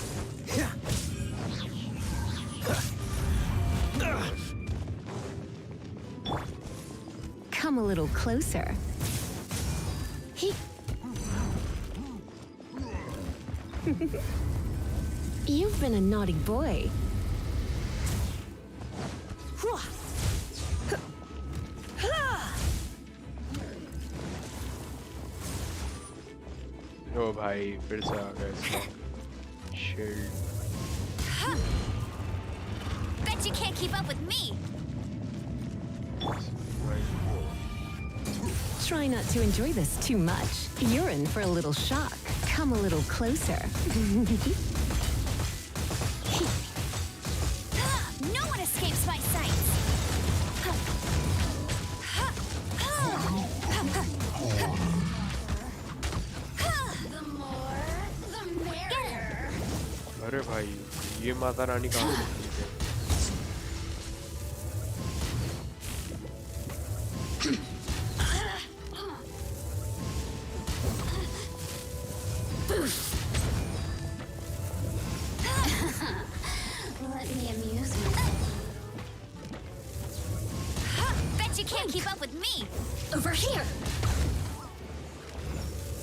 Come a little closer. You've been a naughty boy. ओ भाई फिर से आ गया इसका shield. Bet you can't keep up with me. Try not to enjoy this too much. You're in for a little shock. Come a little closer. No one escapes my sight. The more, the merrier. अरे भाई ये माता रानी कहाँ से निकली है? Let me amuse you. Bet you can't keep up with me. Over here.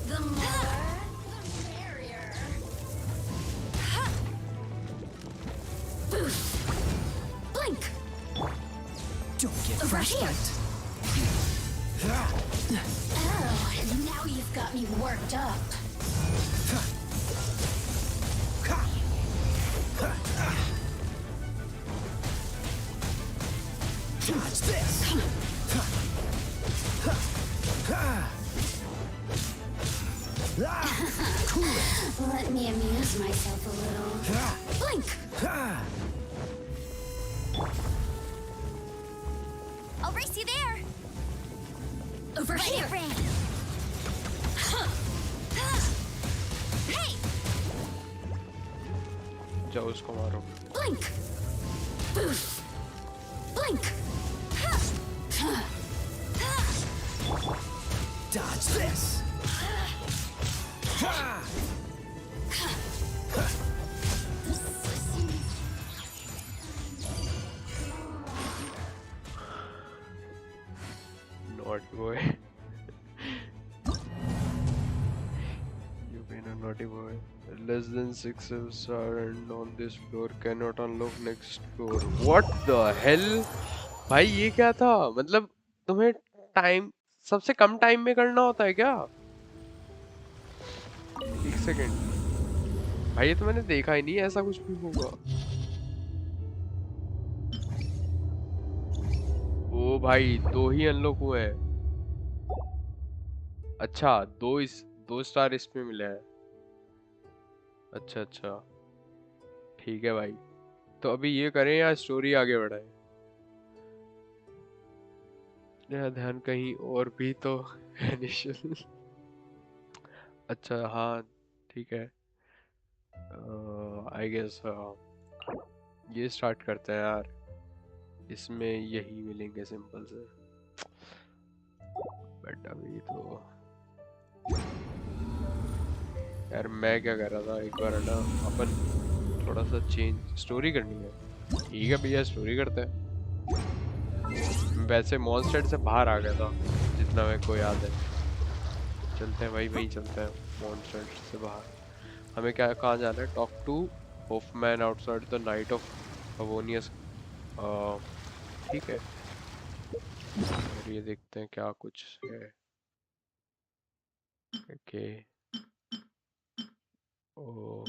The more, the merrier. Blink. Don't get Over here. frostbite. Oh, now you've got me worked up. Dodge this. Let me amuse myself a little. Blink. I'll race you there. Over here. Hey. जाओ उसको मारो। Blink. Blink. Dodge this. Naughty boy. You've been a naughty boy. Less than 6 steps are on this floor. Cannot unlock next floor. What the hell? भाई ये क्या था? मतलब तुम्हें time सबसे कम टाइम में करना होता है क्या? एक सेकेंड भाई ये तो मैंने देखा ही नहीं ऐसा कुछ भी होगा। ओ भाई 2 ही अनलॉक हुए हैं। अच्छा 2 स्टार इसमें मिले हैं। अच्छा अच्छा ठीक है भाई, तो अभी ये करें या स्टोरी आगे बढ़ाएं? मेरा ध्यान कहीं और भी तो इनिशियल अच्छा हाँ ठीक है, आई गेस ये स्टार्ट करते हैं यार, इसमें यही मिलेंगे सिंपल से। बट अभी तो यार मैं क्या कर रहा था, एक बार ना अपन थोड़ा सा चेंज स्टोरी करनी है। ठीक है भैया स्टोरी करते हैं। वैसे मॉन्स्टर से बाहर आ गया था जितना मेरे को याद है। चलते हैं भाई वहीं चलते हैं मॉन्स्टर से बाहर। हमें क्या कहाँ जाना है? Talk to Hoffman outside the night of Avonius. ठीक है और ये देखते हैं क्या कुछ है। ओके ओ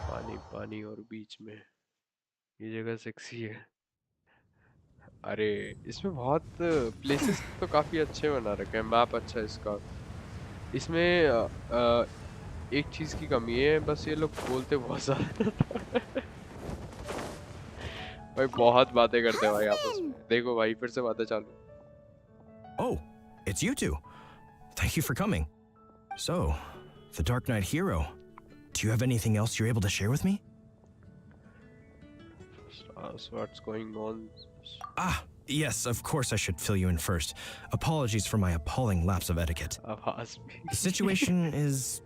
पानी पानी और बीच में ये जगह सेक्सी है। अरे इसमें बहुत प्लेसेस तो काफी अच्छे बना रखे हैं, मैप अच्छा है इसका। इसमें एक चीज की कमी है बस, ये लोग बोलते बहुत ज्यादा भाई बहुत बातें करते हैं भाई आपस में। देखो भाई फिर से बातें चालू। Oh, it's you two. Thank you for coming. So, the Dark Knight hero. Do you have anything else you're able to share with me? So what's going on? Ah, yes, of course I should fill you in first. Apologies for my appalling lapse of etiquette. The situation is...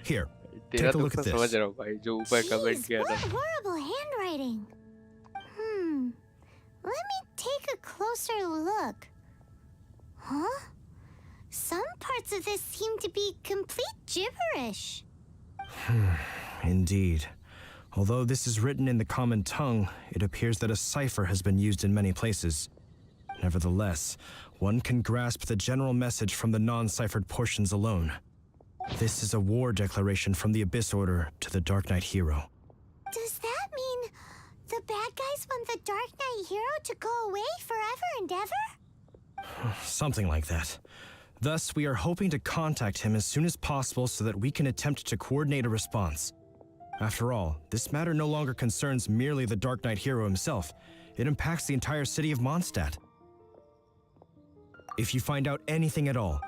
here, take a look at this. Jeez, what horrible handwriting. Let me take a closer look. Huh? Some parts of this seem to be complete gibberish. Indeed. Although this is written in the common tongue, it appears that a cipher has been used in many places. Nevertheless, one can grasp the general message from the non-ciphered portions alone. This is a war declaration from the Abyss Order to the Dark Knight hero. Does that mean the bad guys want the Dark Knight hero to go away forever and ever? Something like that. Thus, we are hoping to contact him as soon as possible so that we can attempt to coordinate a response. After all, this matter no longer concerns merely the Dark Knight hero himself. It impacts the entire city of Mondstadt. If you find out anything at all...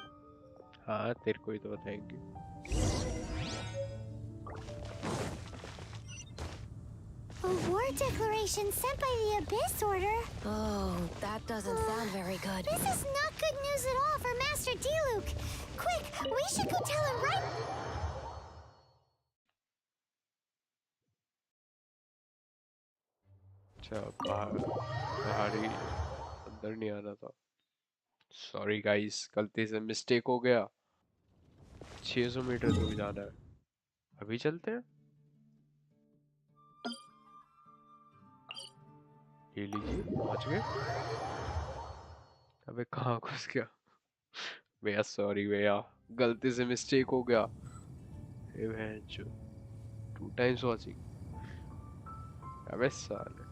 हाँ तेरे को ही तो बताएंगे. A war declaration sent by the Abyss Order? Oh, that doesn't sound very good. This is not good news at all for Master Diluc. Quick, we should go tell him right... अच्छा बाहर ही अंदर नहीं आना था. Sorry guys, गलती से mistake हो गया. 600 मीटर दूर जाना है. अभी चलते हैं. ये लीजिए, पहुंच गए. अबे कहाँ घुस गया भैया? सॉरी भैया, गलती से मिस्टेक हो गया. ये भैंचो 2 times वॉचिंग. अबे साले.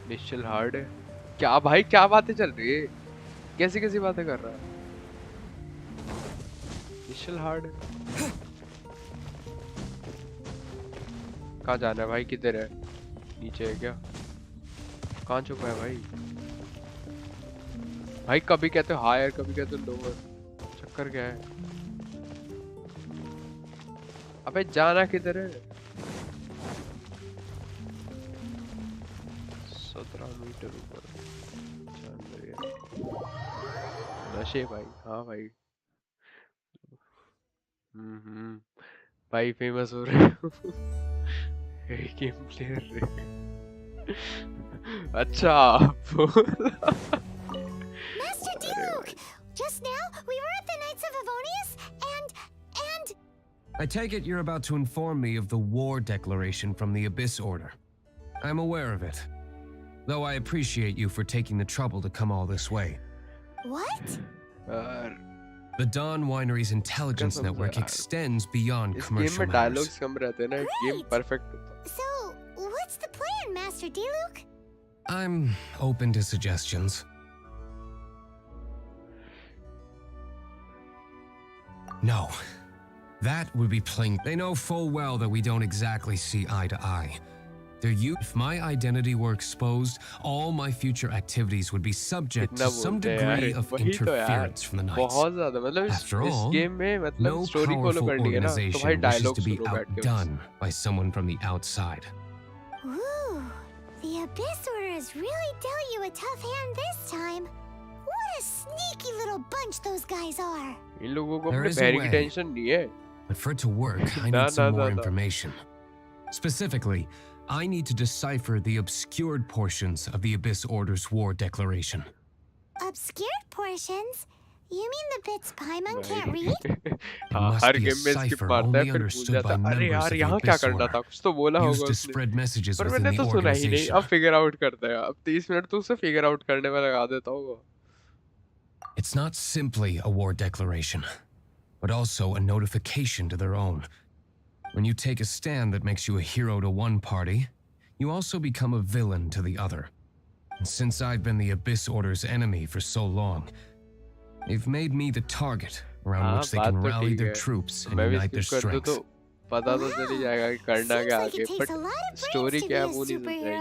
निश्चल हार्ड है क्या भाई? क्या बातें चल रही है? कैसी कैसी बातें कर रहा है? निश्चल हार्ड है. कहाँ जाना है भाई? किधर है? नीचे है क्या? कहाँ छुपा है भाई? भाई कभी कहते हो हायर, कभी कहते हो लोअर. चक्कर क्या है? अबे जाना किधर है? 17 मीटर ऊपर. नशे भाई. हाँ भाई. भाई फेमस हो रहे हो. गेम प्लेयर रे. अच्छा. Master Diluc! Just now, we were at the Knights of Avonius, and... I take it you're about to inform me of the war declaration from the Abyss Order. I'm aware of it, though I appreciate you for taking the trouble to come all this way. What? The Dawn Winery's intelligence network extends beyond commercial matters. dialogues कम रहते हैं ना. Game perfect. So, what's the plan, Master Diluc? I'm open to suggestions. No. That would be playing. They know full well that we don't exactly see eye to eye. If my identity were exposed, all my future activities would be subject to some degree of interference from the Knights. After all, no powerful organization wishes to be outdone by someone from the outside. Ooh, the Abyss Order has really dealt you a tough hand this time. What a sneaky little bunch those guys are. इन लोगों को अपने पैर की tension नहीं है. But for it to work, I need some more information. Specifically, I need to decipher the obscured portions of the Abyss Order's war declaration. Obscured portions? You mean the bits Paimon can't read? It must be a cipher only understood by members of the Abyss Order, used to spread messages within the organization. अब figure out करते हैं. अब 30 minute तो उसे figure out करने में लगा देता होगा. It's not simply a war declaration, but also a notification to their own. When you take a stand that makes you a hero to one party, you also become a villain to the other. And since I've been the Abyss Order's enemy for so long, they've made me the target around which they can rally their troops and unite their strength. पता तो चल ही जाएगा कि करना क्या आगे, but story क्या है वो नहीं समझाएगी.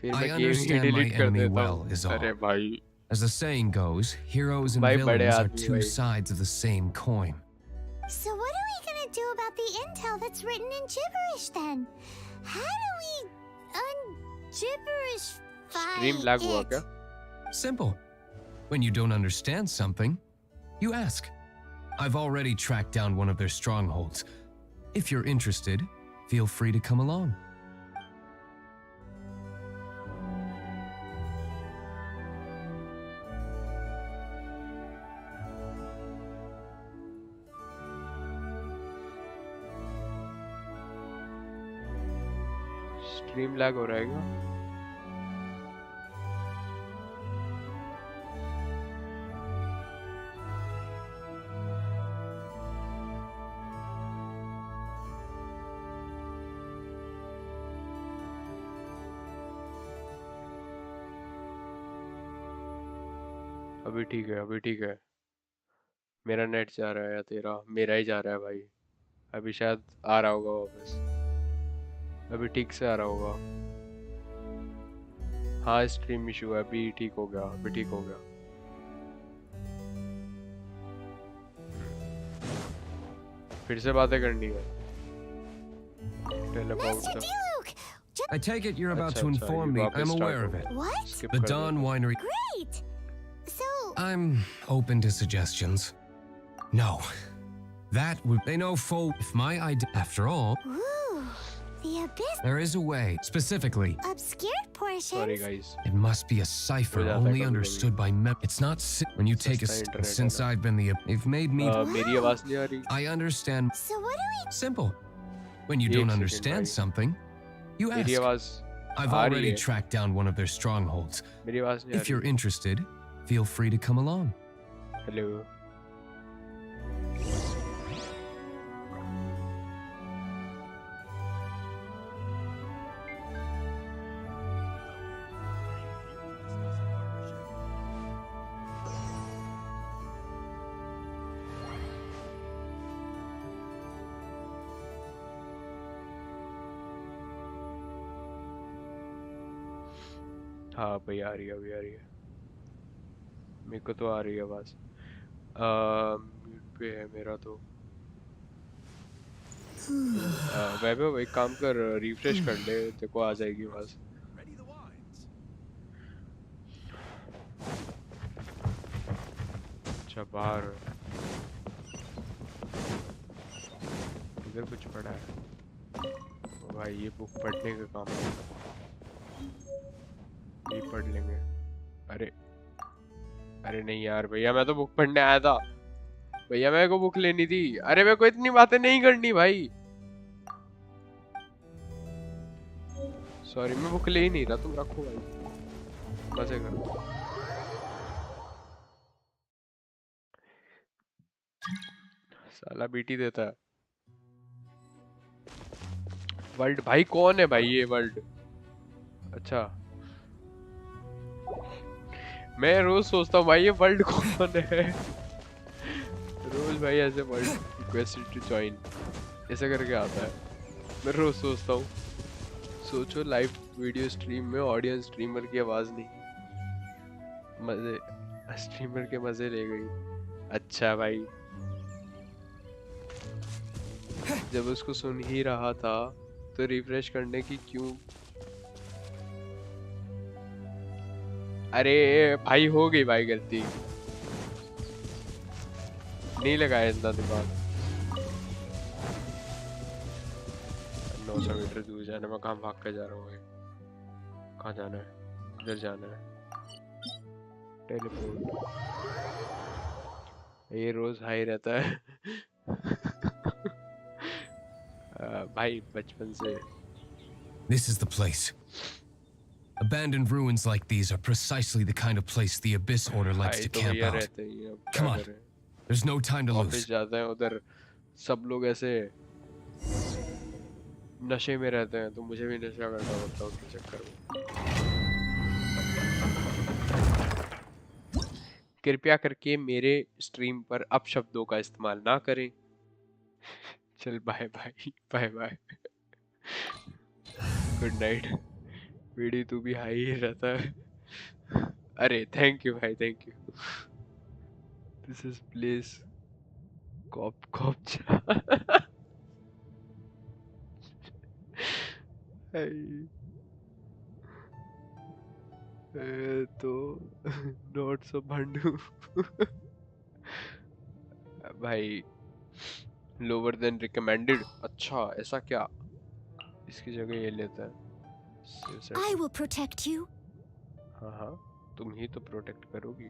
फिर मैं गेम ही डिलीट कर देता हूँ. अरे भाई. As the saying goes, heroes and villains are two sides of the same coin. So what are we gonna do about the intel that's written in gibberish then? How do we un-gibberish-fy Stream lag हुआ it? क्या? Simple. When you don't understand something, you ask. I've already tracked down one of their strongholds. If you're interested, feel free to come along. Stream lag हो रहा है क्या? अभी ठीक है, अभी ठीक है। मेरा नेट जा रहा है या तेरा? मेरा ही जा रहा है भाई। अभी शायद आ रहा होगा वापस। अभी ठीक से आ रहा होगा। हाँ स्ट्रीम इशू है, अभी ठीक हो गया, अभी ठीक हो गया। फिर से बातें करनी है। Teleport I take it you're about to inform me. I'm aware of it. What? The Dawn Winery. Great! So... I'm open to suggestions. No. That would... They know full... If my idea... After all... Ooh, the abyss... There is a way. Specifically... Obscured portions? Sorry guys. It must be a cipher only understood by It's not... When you take a... Since I've been the... They've made me... मेरी आवाज नहीं आ रही। I understand... So what do we... Simple. When you don't understand something, you ask. मेरी आवाज I've already tracked down one of their strongholds. मेरी आवाज नहीं आ If you're interested, feel free to come along. Hello. हाँ भाई आ रही है, अभी आ रही है। मेरे को तो आ रही है आवाज। म्यूट पे है मेरा तो। वैभव एक काम कर, रिफ्रेश कर ले, तेरे को आ जाएगी आवाज। अच्छा बाहर इधर कुछ पड़ा है भाई, ये बुक पढ़ने का काम है, ये पढ़ लेंगे। अरे अरे नहीं यार भैया, मैं तो बुक पढ़ने आया था भैया, मेरे को बुक लेनी थी। अरे मेरे को इतनी बातें नहीं करनी भाई, सॉरी मैं बुक ले ही नहीं रहा, तुम रखो भाई, मजे करो। साला बीटी देता है। वर्ल्ड भाई कौन है भाई ये वर्ल्ड? अच्छा मैं रोज सोचता हूँ भाई ये वर्ल्ड कौन है। रोज भाई ऐसे वर्ल्ड रिक्वेस्टेड टू जॉइन ऐसा करके आता है, मैं रोज सोचता हूँ। सोचो लाइव वीडियो स्ट्रीम में ऑडियंस स्ट्रीमर की आवाज नहीं, मजे स्ट्रीमर के मजे ले गई। अच्छा भाई जब उसको सुन ही रहा था तो रिफ्रेश करने की क्यों? अरे भाई हो गई भाई गलती, नहीं लगाया इतना दिमाग। 900 मीटर दूर जाना, मैं कहाँ भाग के जा रहा हूँ? कहाँ जाना है? इधर जाना है, टेलीपोर्ट। ये रोज हाई रहता है। भाई बचपन से। This is the place. Abandoned ruins like these are precisely the kind of place the Abyss Order likes to camp out. Come on, there's no time to lose. Office जाते हैं उधर, सब लोग ऐसे नशे में रहते हैं, तो मुझे भी नशा करना पड़ता है उनके चक्कर में। कृपया करके मेरे स्ट्रीम पर अपशब्दों का इस्तेमाल ना करें। चल bye bye bye bye, good night. Video तू भी हाई ही रहता है। अरे थैंक यू भाई, thank you. This is please cop cop जा तो नोट्स ऑफ भंडू भाई लोअर देन रिकमेंडेड। अच्छा ऐसा क्या, इसकी जगह ये लेता है। I will protect you. हाँ हाँ तुम ही तो प्रोटेक्ट करोगी।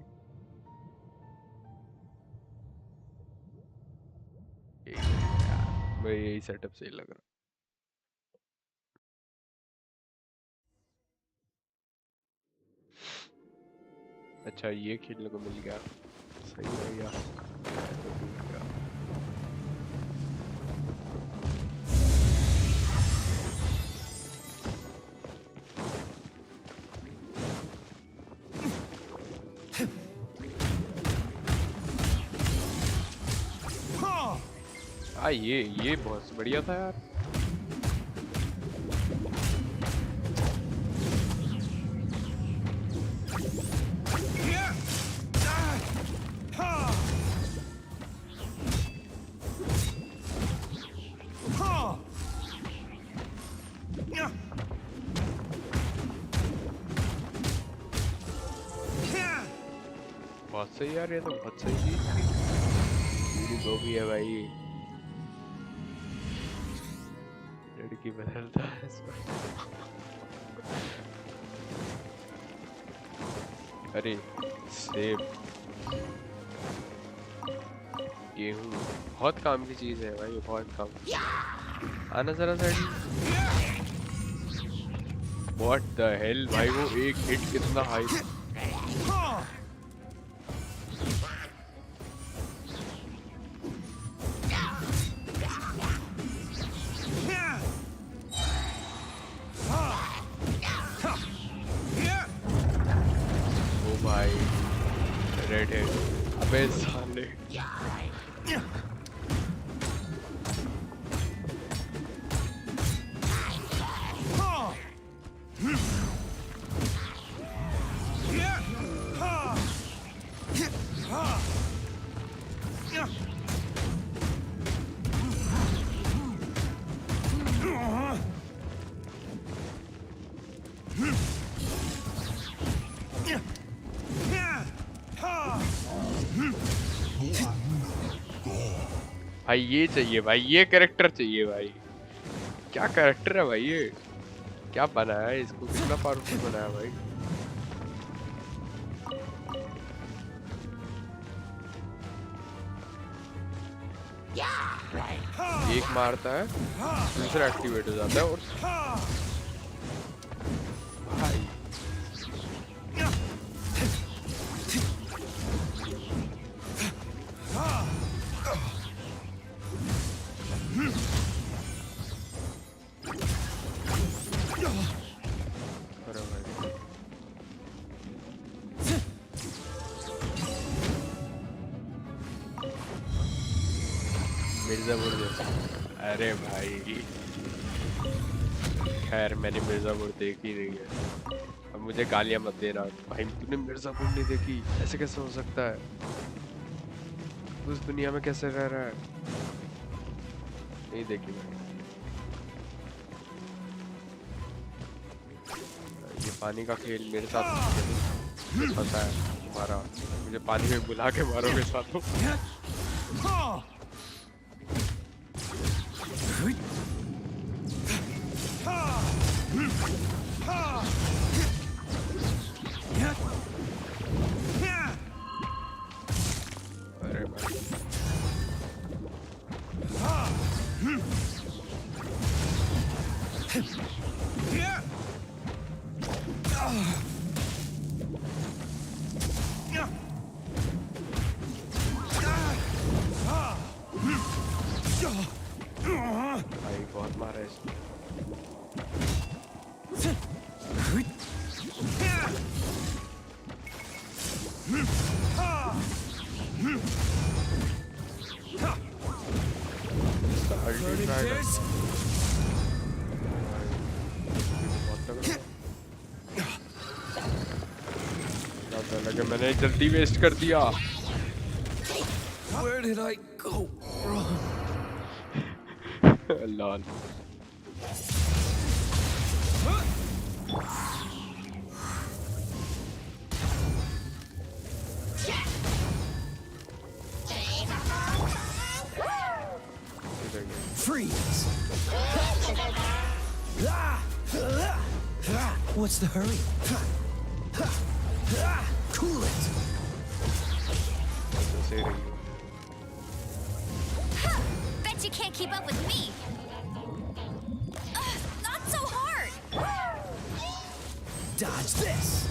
मुझे यही सेटअप सही लग रहा। अच्छा ये खेलने को मिल गया, सही है यार। ये बहुत बढ़िया था यार। बहुत सही यार, ये तो बहुत सही चीज थी। मेरी दो भी है भाई, लड़की बदलता है अरे सेब गेहूं बहुत काम की चीज है भाई, बहुत काम। आना जरा साइड। व्हाट द हेल भाई, वो एक हिट कितना हाई। अबे साले भाई ये चाहिए भाई, ये कैरेक्टर चाहिए भाई। क्या कैरेक्टर है भाई, ये क्या बनाया है इसको, कितना पावरफुल बनाया भाई। एक मारता है दूसरा एक्टिवेट हो जाता है और भाई मिर्जापुर जैसा। अरे भाई खैर मैंने मिर्जापुर देखी नहीं है, अब मुझे गालियां मत देना भाई। तूने मिर्जापुर नहीं देखी, ऐसे कैसे हो सकता है? उस दुनिया में कैसे रह रहा है? नहीं देखी मैंने। ये पानी का खेल मेरे साथ पता है तुम्हारा, मुझे पानी में बुला के मारोगे साथों। अरे भाई भाई बहुत मारा है इसने। लगे मैंने जल्दी वेस्ट कर दिया। Where did I go wrong? Lol. Freeze! What's the hurry? Cool it! Bet you can't keep up with me. Not so hard. Dodge this!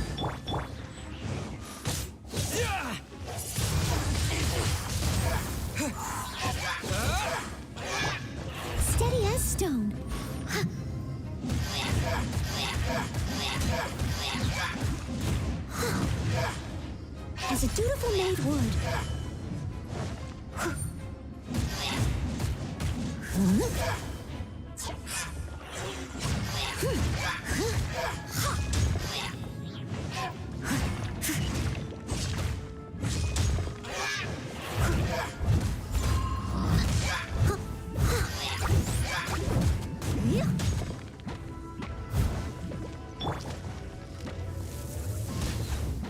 Steady as stone. As a dutiful maid would.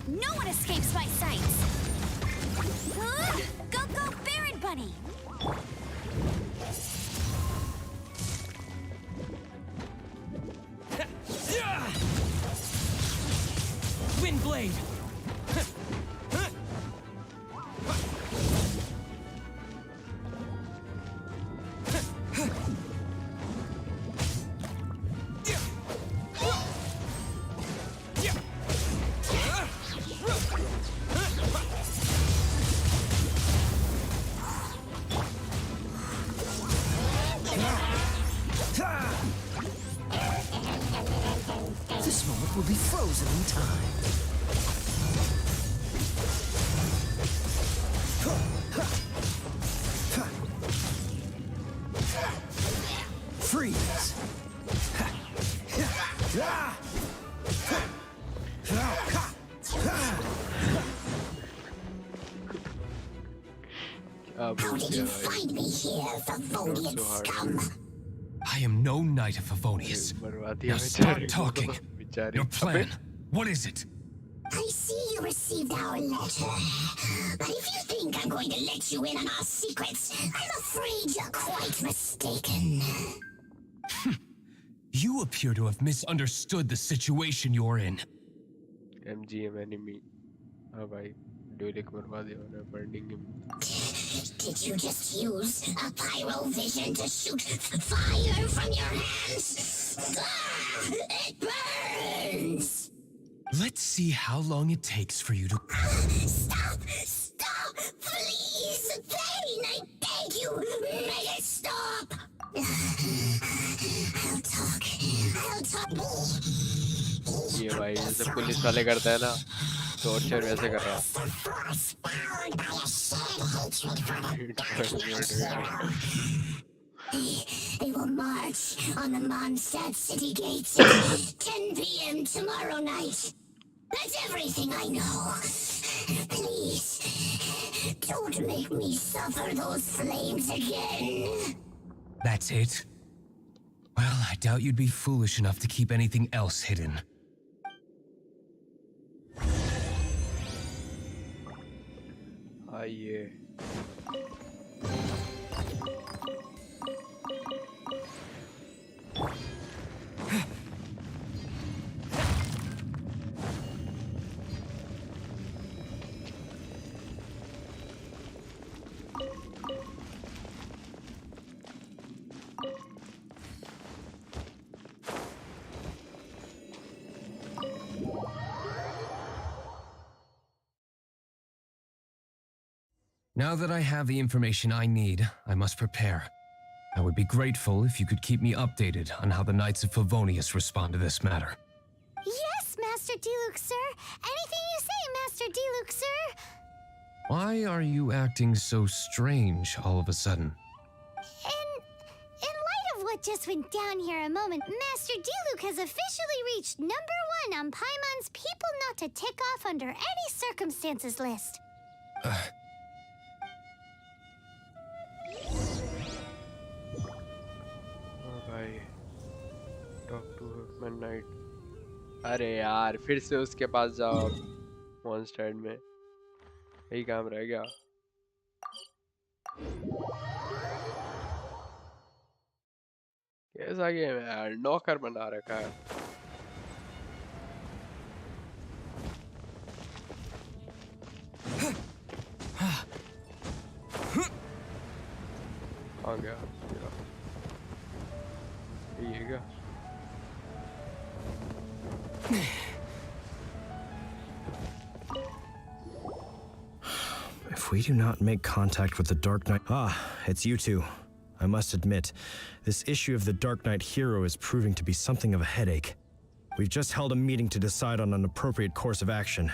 No one escapes my sights. Go, go, Baron Bunny. Windblade! This moment will be frozen in time. Freeze! How did you find me here, Favonian scum? I am no knight of Favonius. Now start talking. Your plan. What is it? I see you received our letter. But if you think I'm going to let you in on our secrets, I'm afraid you're quite mistaken. You appear to have misunderstood the situation you're in. MGM enemy. हाँ भाई डोले को मरवा दिया उन्हें burning him. Did you just use a pyro vision to shoot fire from your hands? Ah, it burns! Let's see how long it takes for you to... Stop! Stop! Please! Pain! I beg you! Make it stop! I'll talk. ये भाई जैसे police वाले करते हैं ना torture वैसे कर रहा They will march on the Mondstadt city gates at 10 p.m. tomorrow night. That's everything I know. Please, don't make me suffer those flames again. That's it? Well, I doubt you'd be foolish enough to keep anything else hidden. आइए Now that I have the information I need, I must prepare. I would be grateful if you could keep me updated on how the Knights of Favonius respond to this matter. Yes, Master Diluc, sir. Anything you say, Master Diluc, sir. Why are you acting so strange all of a sudden? In light of what just went down here a moment, Master Diluc has officially reached #1 on Paimon's People Not to Tick Off Under Any Circumstances list. Midnight. अरे यार फिर से उसके पास जाओ monster में, यही काम रह गया। कैसा गेम है यार, नौकर बना रखा है। आ गया ये क्या? If we do not make contact with the Dark Knight... Ah, it's you two. I must admit, this issue of the Dark Knight hero is proving to be something of a headache. We've just held a meeting to decide on an appropriate course of action.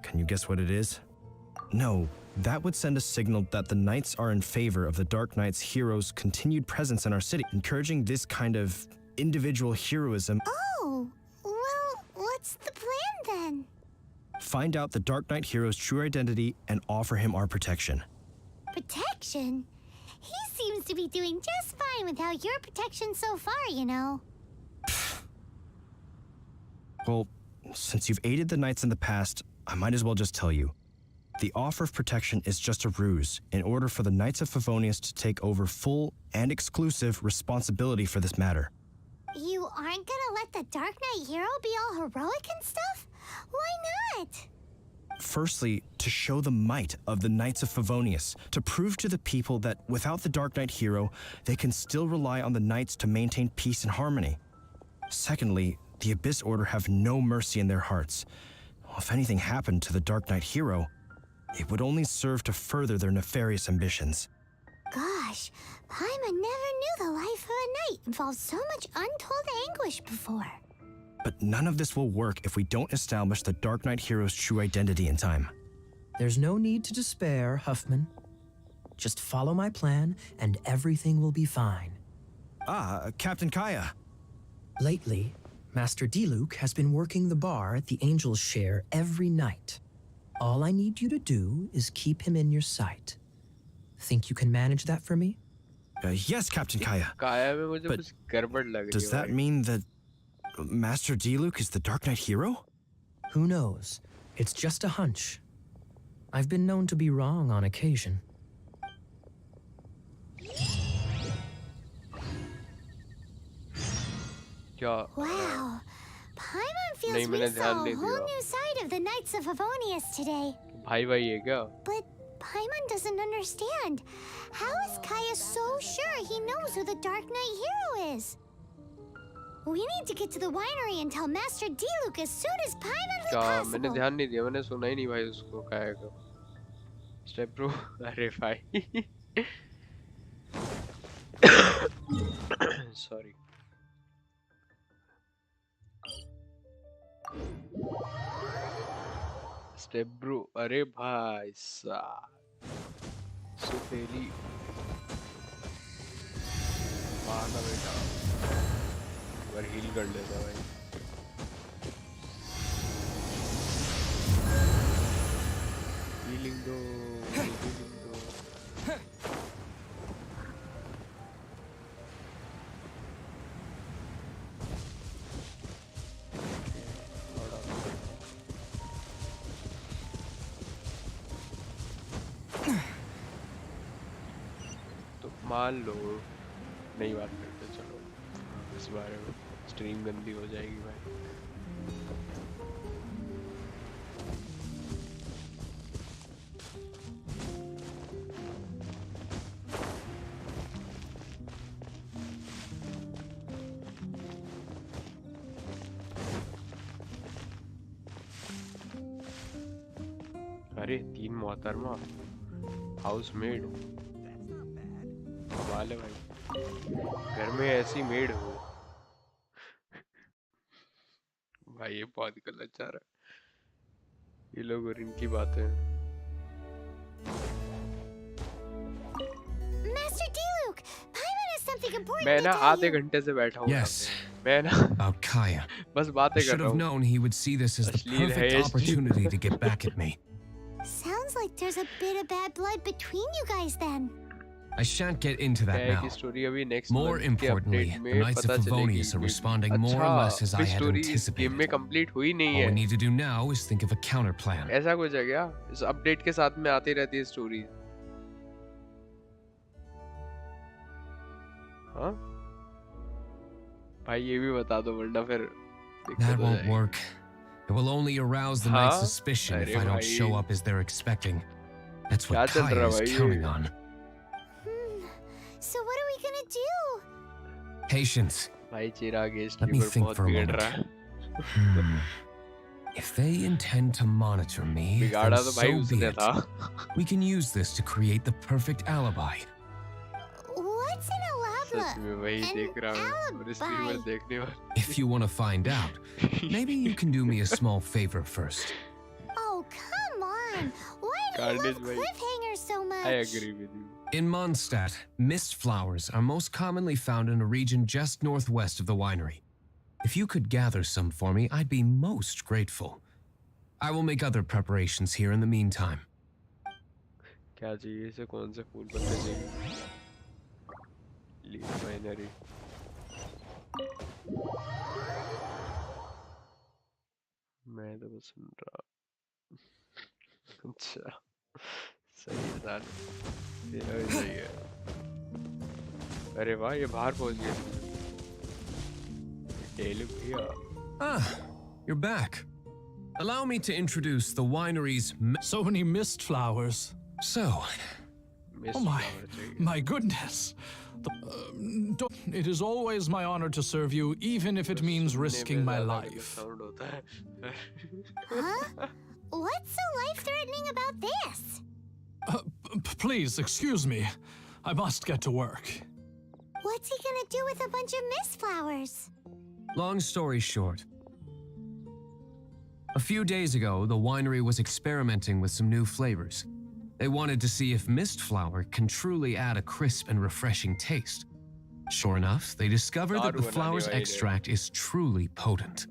Can you guess what it is? No, that would send a signal that the Knights are in favor of the Dark Knight's hero's continued presence in our city, encouraging this kind of individual heroism. Oh, well, what's the plan then? Find out the Dark Knight hero's true identity and offer him our protection. Protection? He seems to be doing just fine without your protection so far, you know. Well, since you've aided the Knights in the past, I might as well just tell you. The offer of protection is just a ruse in order for the Knights of Favonius to take over full and exclusive responsibility for this matter. You aren't gonna let the Dark Knight hero be all heroic and stuff? Why not? Firstly, to show the might of the Knights of Favonius, to prove to the people that without the Dark Knight hero, they can still rely on the Knights to maintain peace and harmony. Secondly, the Abyss Order have no mercy in their hearts. If anything happened to the Dark Knight hero, it would only serve to further their nefarious ambitions. Gosh, Paimon never knew the life of a knight involved so much untold anguish before. But none of this will work if we don't establish the Dark Knight hero's true identity in time. There's no need to despair, Huffman. Just follow my plan, and everything will be fine. Ah, Captain Kaya. Lately, Master Diluc has been working the bar at the Angel's Share every night. All I need you to do is keep him in your sight. Think you can manage that for me? Yes, Captain Kaya. But does that mean that Master Diluc is the Dark Knight hero? Who knows? It's just a hunch. I've been known to be wrong on occasion. Wow, Paimon feels we saw a whole new side of the Knights of Favonius today. But Paimon doesn't understand. How is Kaya so sure he knows who the Dark Knight hero is? We need to get to the winery and tell Master Diluc as soon as Paimonly possible. मैंने ध्यान नहीं दिया, मैंने सुना ही नहीं भाई उसको काया का। स्टेप ब्रो, अरे भाई। Sorry. स्टेप ब्रो, अरे भाई साहब। सुपेली। मारना बेटा। और हील कर लेता भाई। हीलिंग दो, हीलिंग दो। तो मान लो नहीं बात करते, चलो इस बारे में स्ट्रीम गंदी हो जाएगी भाई। अरे 3 मोहतरमा हाउस मेड, कमाल है भाई, घर में ऐसी मेड हो भाई। ये बहुत गलत जा रहा है ये लोग और इनकी बातें। Master Diluc, Paimon has something important मैं to ना tell आधे you. घंटे से बैठा हूँ। Yes. मैं ना About Kaya. बस बातें कर Should रहा have हूँ। known he would see this as the अश्लील है perfect ये। opportunity to get back at me. Sounds like there's a bit of bad blood between you guys then. I shan't get into that now. Story अभी next More month के importantly, update the में Knights of पता चलेगी Favonius are responding more or less as I had story anticipated. Game में complete हुई नहीं All we है need to do now is think of a counter plan. ऐसा कुछ है क्या इस अपडेट के साथ में आती रहती है स्टोरी हाँ भाई ये भी बता दो वरना फिर That won't work. It will only arouse the Knight's suspicion if I don't भाई। show up as they're expecting. That's क्या what चल Kaya रहा is भाई ये? counting on. So what are we gonna do? Patience. भाई Chirag guest Let me lever think बहुत for a बिगड़ moment. रहा है If they intend to monitor me, then बिगाड़ा तो भाई so be उसने it. था We can use this to create the perfect alibi. What's an सच में वही देख रहा हूँ और स्ट्रीमर देखने वाला If you want to find out, maybe you can do me a small favor first. Oh, come on! Why do you Carnage love भाई cliffhangers so much? I agree with you In Mondstadt, mist flowers are most commonly found in a region just northwest of the winery. If you could gather some for me, I'd be most grateful. I will make other preparations here in the meantime. क्या चाहिए इसे कौन से फूल पत्ते चाहिए leaf winery मैं तो बस सुन रहा अच्छा सही है साल तेरा भी सही है अरे वाह ये बाहर पहुंच गया डेली भैया Ah, you're back. Allow me to introduce the winery's... So many mist flowers. So... Oh my goodness. It is always my honor to serve you, even if it means risking my life. Huh? What's so life-threatening about this? Please, excuse me. I must get to work. What's he gonna do with a bunch of mist flowers? Long story short. A few days ago, the winery was experimenting with some new flavors. They wanted to see if mist flower can truly add a crisp and refreshing taste. Sure enough, they discovered that the flower's extract is truly potent.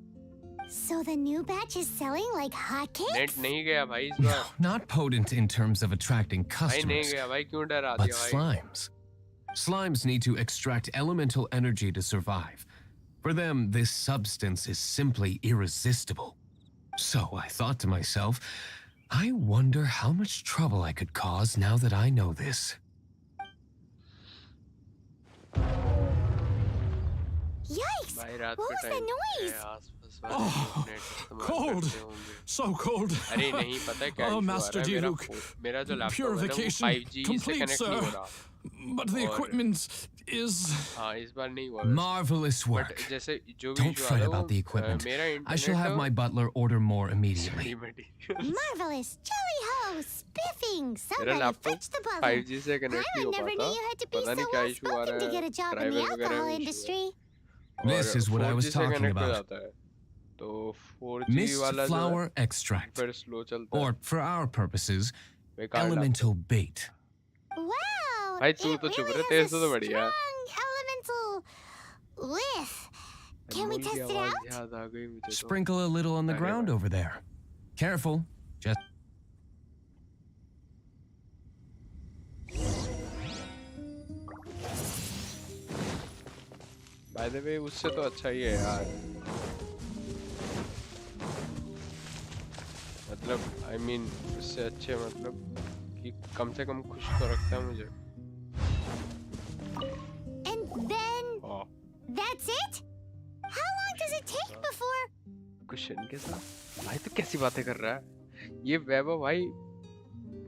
So the new batch is selling like hotcakes? Net नहीं गया भाई इस No, bar not potent in terms of attracting भाई नहीं customers, गया भाई क्यों डरा but दिया भाई slimes. Slimes need to extract elemental energy to survive. For them, this substance is simply irresistible. So I thought to myself, I wonder how much trouble I could cause now that I know this. Yikes! भाई रात What का was the time noise? है आसपास वाले net इस्तेमाल Cold. करते होंगे So cold. अरे नहीं पता है क्या Oh, issue आ Master रहा है मेरा Diluc. मेरा जो लैपटॉप है ना वो Purification 5G से complete, कनेक्ट नहीं हो sir. रहा But the और- equipment is... हाँ इस बार नहीं हुआ Marvelous बट work. जैसे जो भी Don't issue आ fret रहा है about the वो equipment. मेरा I shall have my butler order more immediately. Marvelous! Jolly ho! Spiffing! मेरा Somebody laptop fetch the butler! 5G से कनेक्ट नहीं I हो never knew पाता you had to be पता so नहीं क्या इशू आ well-spoken रहा to get a है job in the ड्राइवर वगैरह alcohol में issue industry. है This और is what I 4G was से talking connect हो about. जाता है तो 4G Mist वाला जो flower है extract. फिर स्लो चलता है Or, for our purposes, बेकार elemental bait. Wow! भाई तू it तो चुप really रहे has तेरे a से तो बढ़िया है strong elemental whiff. Can we अनमोल की test it आवाज out? याद आ गई मुझे तो Sprinkle a little on the अरे ground भाई। over there. Careful. Just... by the way उससे तो अच्छा ही है यार मतलब आई मीन उससे अच्छे मतलब कि कम से कम खुश तो रखता है मुझे And then हाँ that's it? How long does it take before? Question के साथ भाई तो कैसी बातें कर रहा है ये वैभव भाई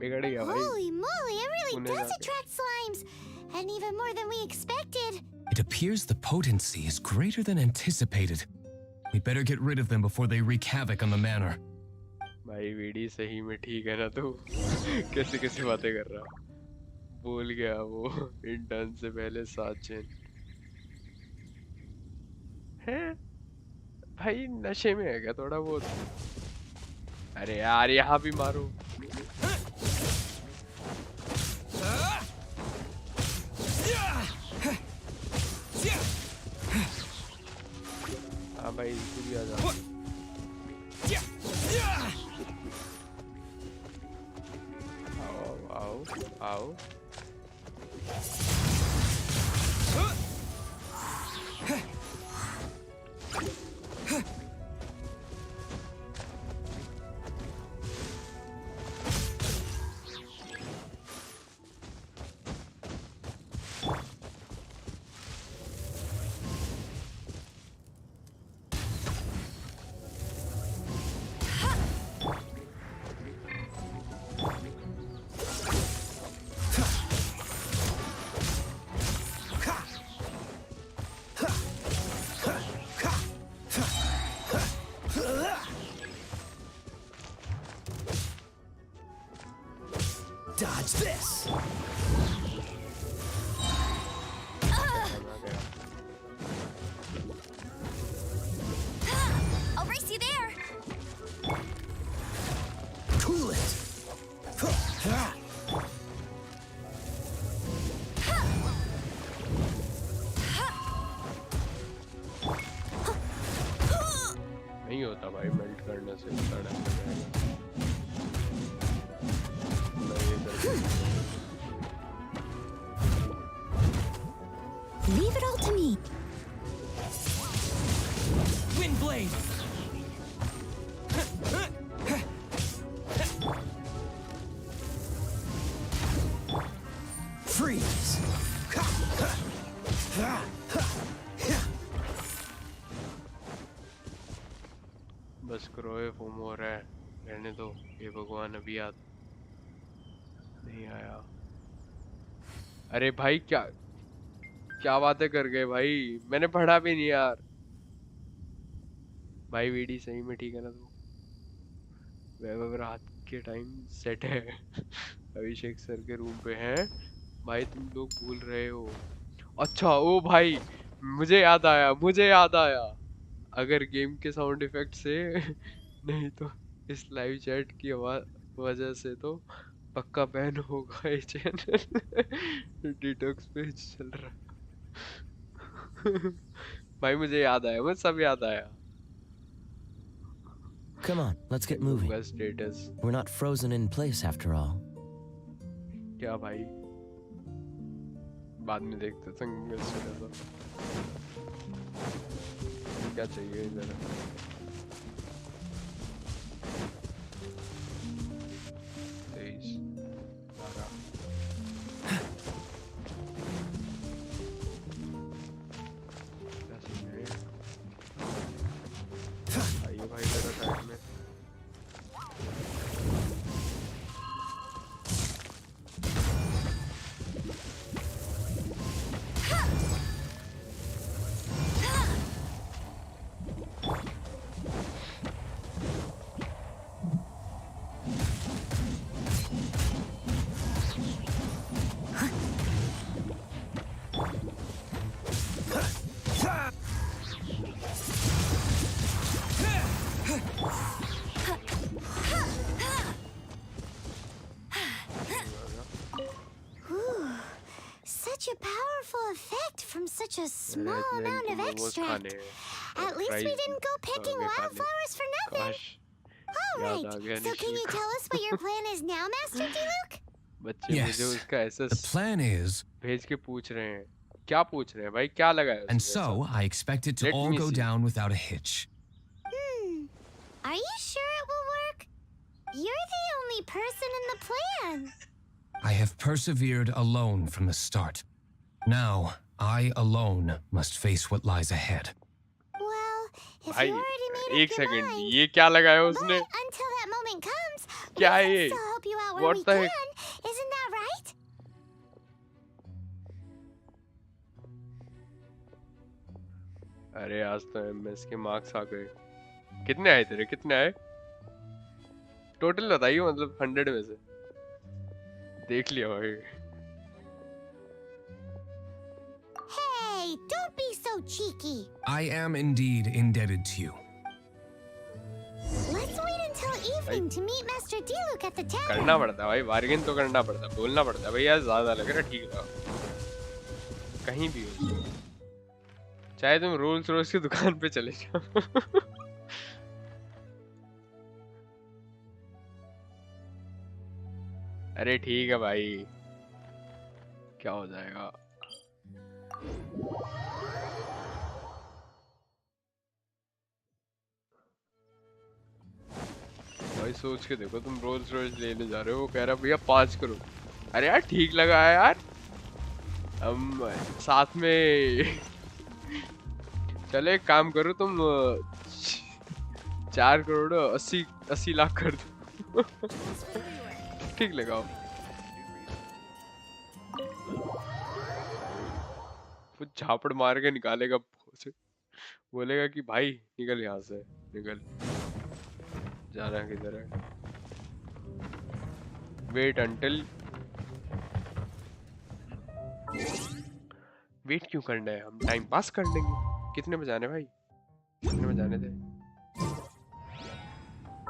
बिगड़ गया भाई Holy moly, it really Pune does जाके। attract slimes! And even more than we expected. It appears the potency is greater than anticipated. We'd better get rid of them before they wreak havoc on the manor. भाई VD सही में ठीक है ना तू कैसे कैसे बातें कर रहा बोल गया वो इंटर्न से पहले 7 चेन है भाई नशे में है क्या थोड़ा बहुत अरे यार यहाँ भी मारो हाँ भाई तू भी आ जा आओ आओ आओ होता भाई, मेल्ट करने से इतना डैमेज आएगा। Leave it all to me. Wind blade. Freeze! बस करो, ये फोम हो रहा है, रहने दो। ये भगवान अभी याद नहीं आया। अरे भाई क्या क्या बातें कर गए भाई, मैंने पढ़ा भी नहीं यार। भाई वीडी सही में ठीक है ना? तो वैभव रात के टाइम सेट है। अभिषेक सर के रूम पे हैं भाई, तुम लोग भूल रहे हो। अच्छा ओ भाई, मुझे याद आया, अगर गेम के साउंड इफेक्ट से नहीं तो इस लाइव चैट की आवाज वजह से तो पक्का बैन होगा ये चैनल। डिटॉक्स पेज चल रहा। भाई मुझे याद आया, मुझे सब याद आया। Come on, let's get moving. का status We're not frozen in place after all. क्या भाई, बाद में देखते संग का स्टेटस। क्या चाहिए इधर? Such a powerful effect from such a small amount of extract. At least we didn't go picking wildflowers for nothing. All right, so can you tell us what your plan is now, Master Diluc? बच्चे मुझे उसका ऐसा The plan is भेज के पूछ रहे हैं, क्या पूछ रहे हैं भाई, क्या लगाया? And so I expect it to all go down without a hitch. Are you sure it will work? You're the only person in the plan. I have persevered alone from the start. Now, I alone must face what lies ahead. Well, if भाई you already made एक up your second, mind, ये क्या लगाया उसने? but until that moment comes, we क्या है can ये? still help you out where What we the can. heck? Isn't that right? अरे आज तो एमएस के मार्क्स आ गए। कितने आए तेरे, कितने आए टोटल बताइए, मतलब 100 में से। देख लिया भाई। Hey, don't be so cheeky. I am indeed indebted to you. Let's wait until evening to meet Master Diluc at the tavern. करना पड़ता है भाई, बार्गेन तो करना पड़ता है, बोलना पड़ता है भाई, यार ज्यादा लग रहा है, ठीक लगा कहीं भी हो, चाहे तुम रोल्स रॉयस की दुकान पे चले जाओ। अरे ठीक है भाई, क्या हो जाएगा। भाई सोच के देखो, तुम रोल्स रॉयस लेने जा रहे हो, वो कह रहा भैया 5 करो। अरे यार ठीक लगा है यार, हम साथ में चले, एक काम करो तुम 4 करोड़ 80 लाख कर दो। ठीक लगाओ। वो झापड़ मार के निकालेगा, बोलेगा कि भाई निकल यहाँ से, निकल, जाना किधर है। वेट अंटिल, वेट क्यों करना है, हम टाइम पास कर लेंगे। कितने में जाने भाई, कितने में जाने थे?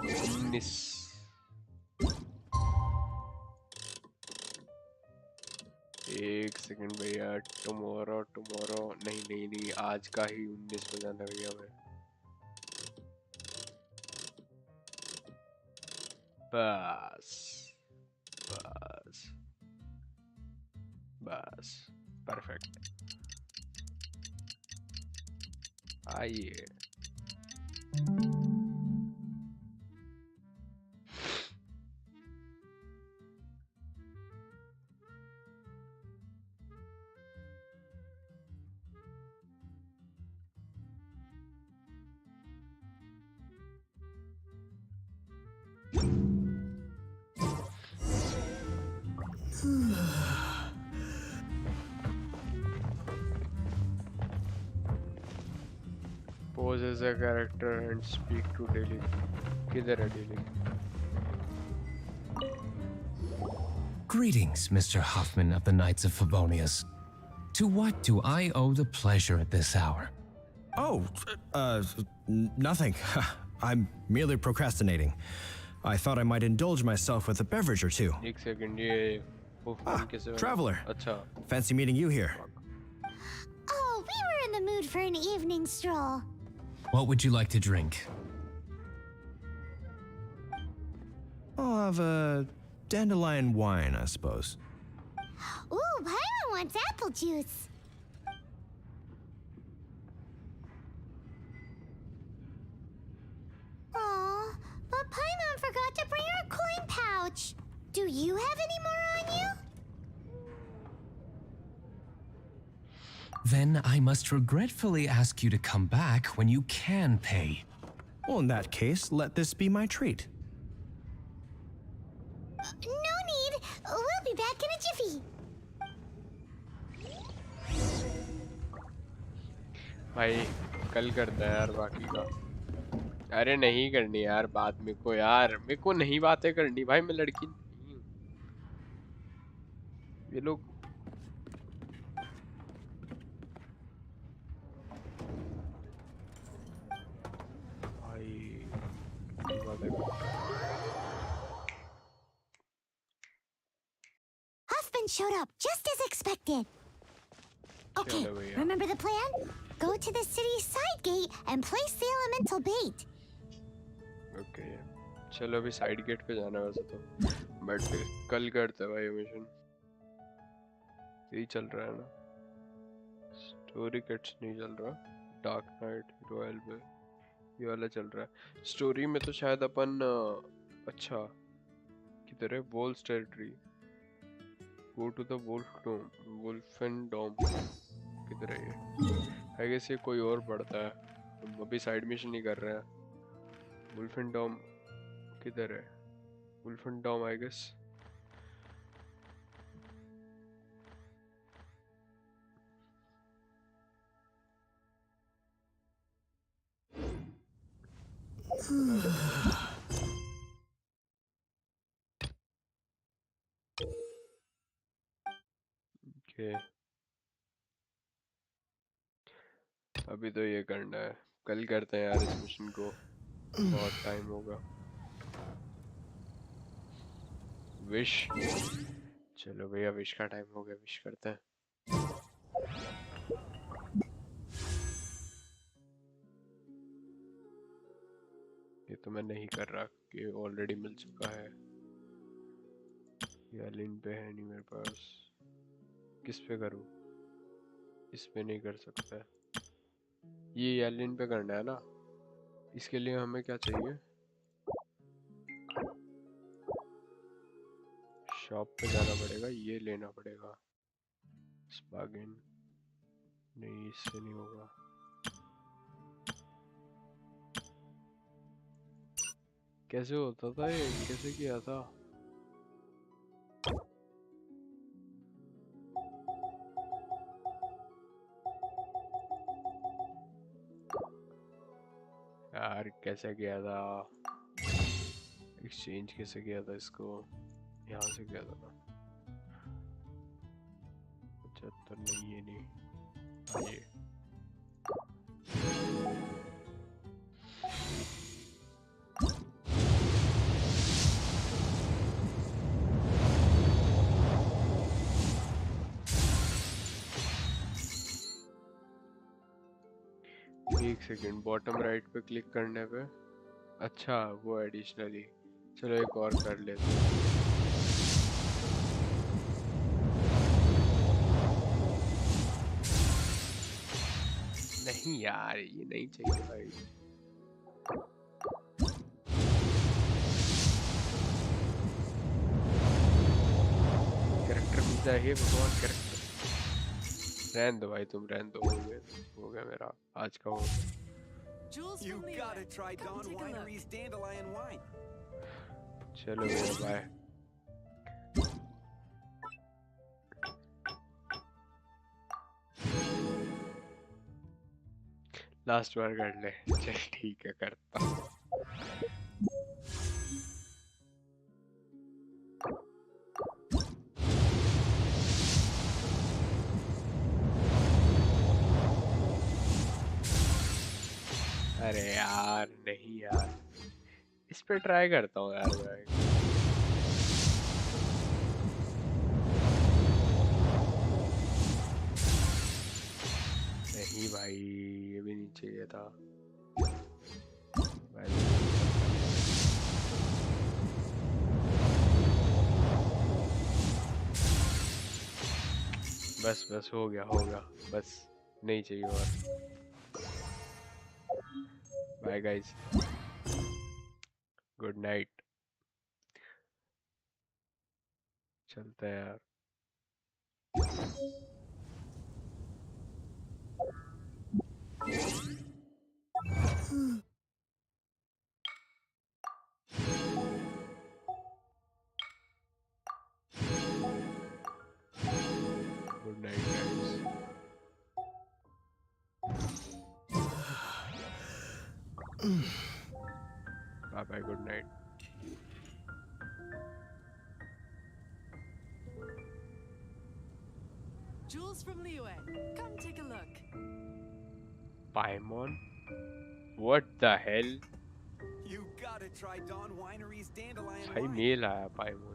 19। एक सेकंड भैया, टुमारो नहीं, आज का ही 19 में जाना भैया। मैं बस बस बस परफेक्ट। आइए pose as a character and speak to daily। किधर है daily? Greetings, Mr. Hoffman of the Knights of Favonius. To what do I owe the pleasure at this hour? Oh, nothing. I'm merely procrastinating. I thought I might indulge myself with a beverage or two. एक second ये कैसे Traveler. अच्छा Fancy meeting you here. Oh, we were in the mood for an evening stroll. What would you like to drink? I'll have a dandelion wine, I suppose. Ooh, Paimon wants apple juice. Aw, but Paimon forgot to bring her coin pouch. Do you have any more on you? Then I must regretfully ask you to come back when you can pay. Well, in that case, let this be my treat. No need. We'll be back in a jiffy. भाई कल करता है यार बाकी का। अरे नहीं करनी यार बात मेरे को यार, मेरे को नहीं बातें करनी भाई, मैं लड़की नहीं हूँ। ये लोग भाई Huffman showed up just as expected. Okay, remember the plan? Go to the city's side gate and place the elemental bait. Okay चलो अभी साइड गेट पे जाना है वैसे तो, बट कल करते हैं भाई मिशन। यही चल रहा है ना, स्टोरी किट्स नहीं चल रहा, डार्क नाइट रॉयल पे ये वाला चल रहा है। स्टोरी में तो शायद अपन अच्छा किधर है, wolves territory, go to the wolfendom, किधर है ये? आई गेस ये कोई और पड़ता है, हम अभी साइड मिशन ही कर रहे हैं। वुल्फन डॉम किधर है? वुल्फन डॉम आई गेस ओके अभी तो ये करना है, कल करते हैं यार इस मिशन को, बहुत टाइम होगा। विश, चलो भैया विश का टाइम हो गया, विश करते हैं। ये तो मैं नहीं कर रहा, ये ऑलरेडी मिल चुका है। ये लिंक पे है नहीं मेरे पास, किस पे करूँ? इस पे नहीं कर सकता, ये एलिन पे करना है ना। इसके लिए हमें क्या चाहिए? शॉप पे जाना पड़ेगा, ये लेना पड़ेगा। स्पागिन नहीं, इससे नहीं होगा। कैसे होता था ये, कैसे किया था? यार कैसे किया था, एक्सचेंज कैसे किया था इसको? यहाँ से किया था 75 नहीं, ये नहीं, हाँ ये। एक सेकेंड, बॉटम राइट पे क्लिक करने पे, अच्छा वो एडिशनली चलो एक और कर लेते हैं। नहीं यार ये नहीं चाहिए भाई। कैरेक्टर मिल जाए हे भगवान कैरेक्टर। रहने दो भाई तुम रहने दो, हो गया मेरा आज का वो। You gotta try Dawn Winery's dandelion wine. चलो भैया बाय। लास्ट बार कर ले। चल ठीक है करता हूँ। अरे यार नहीं यार, इस पे ट्राई करता हूँ यार मैं। नहीं भाई ये भी नहीं चाहिए था बस बस हो गया बस नहीं चाहिए और। बाय गाइस, गुड नाइट, चलते हैं यार। Good night guys. Bye bye, good night. Jewels from Liyue. Come take a look. Paimon? What the hell? You gotta try Dawn Winery's dandelion भाई wine. मेल आया पाइमोन।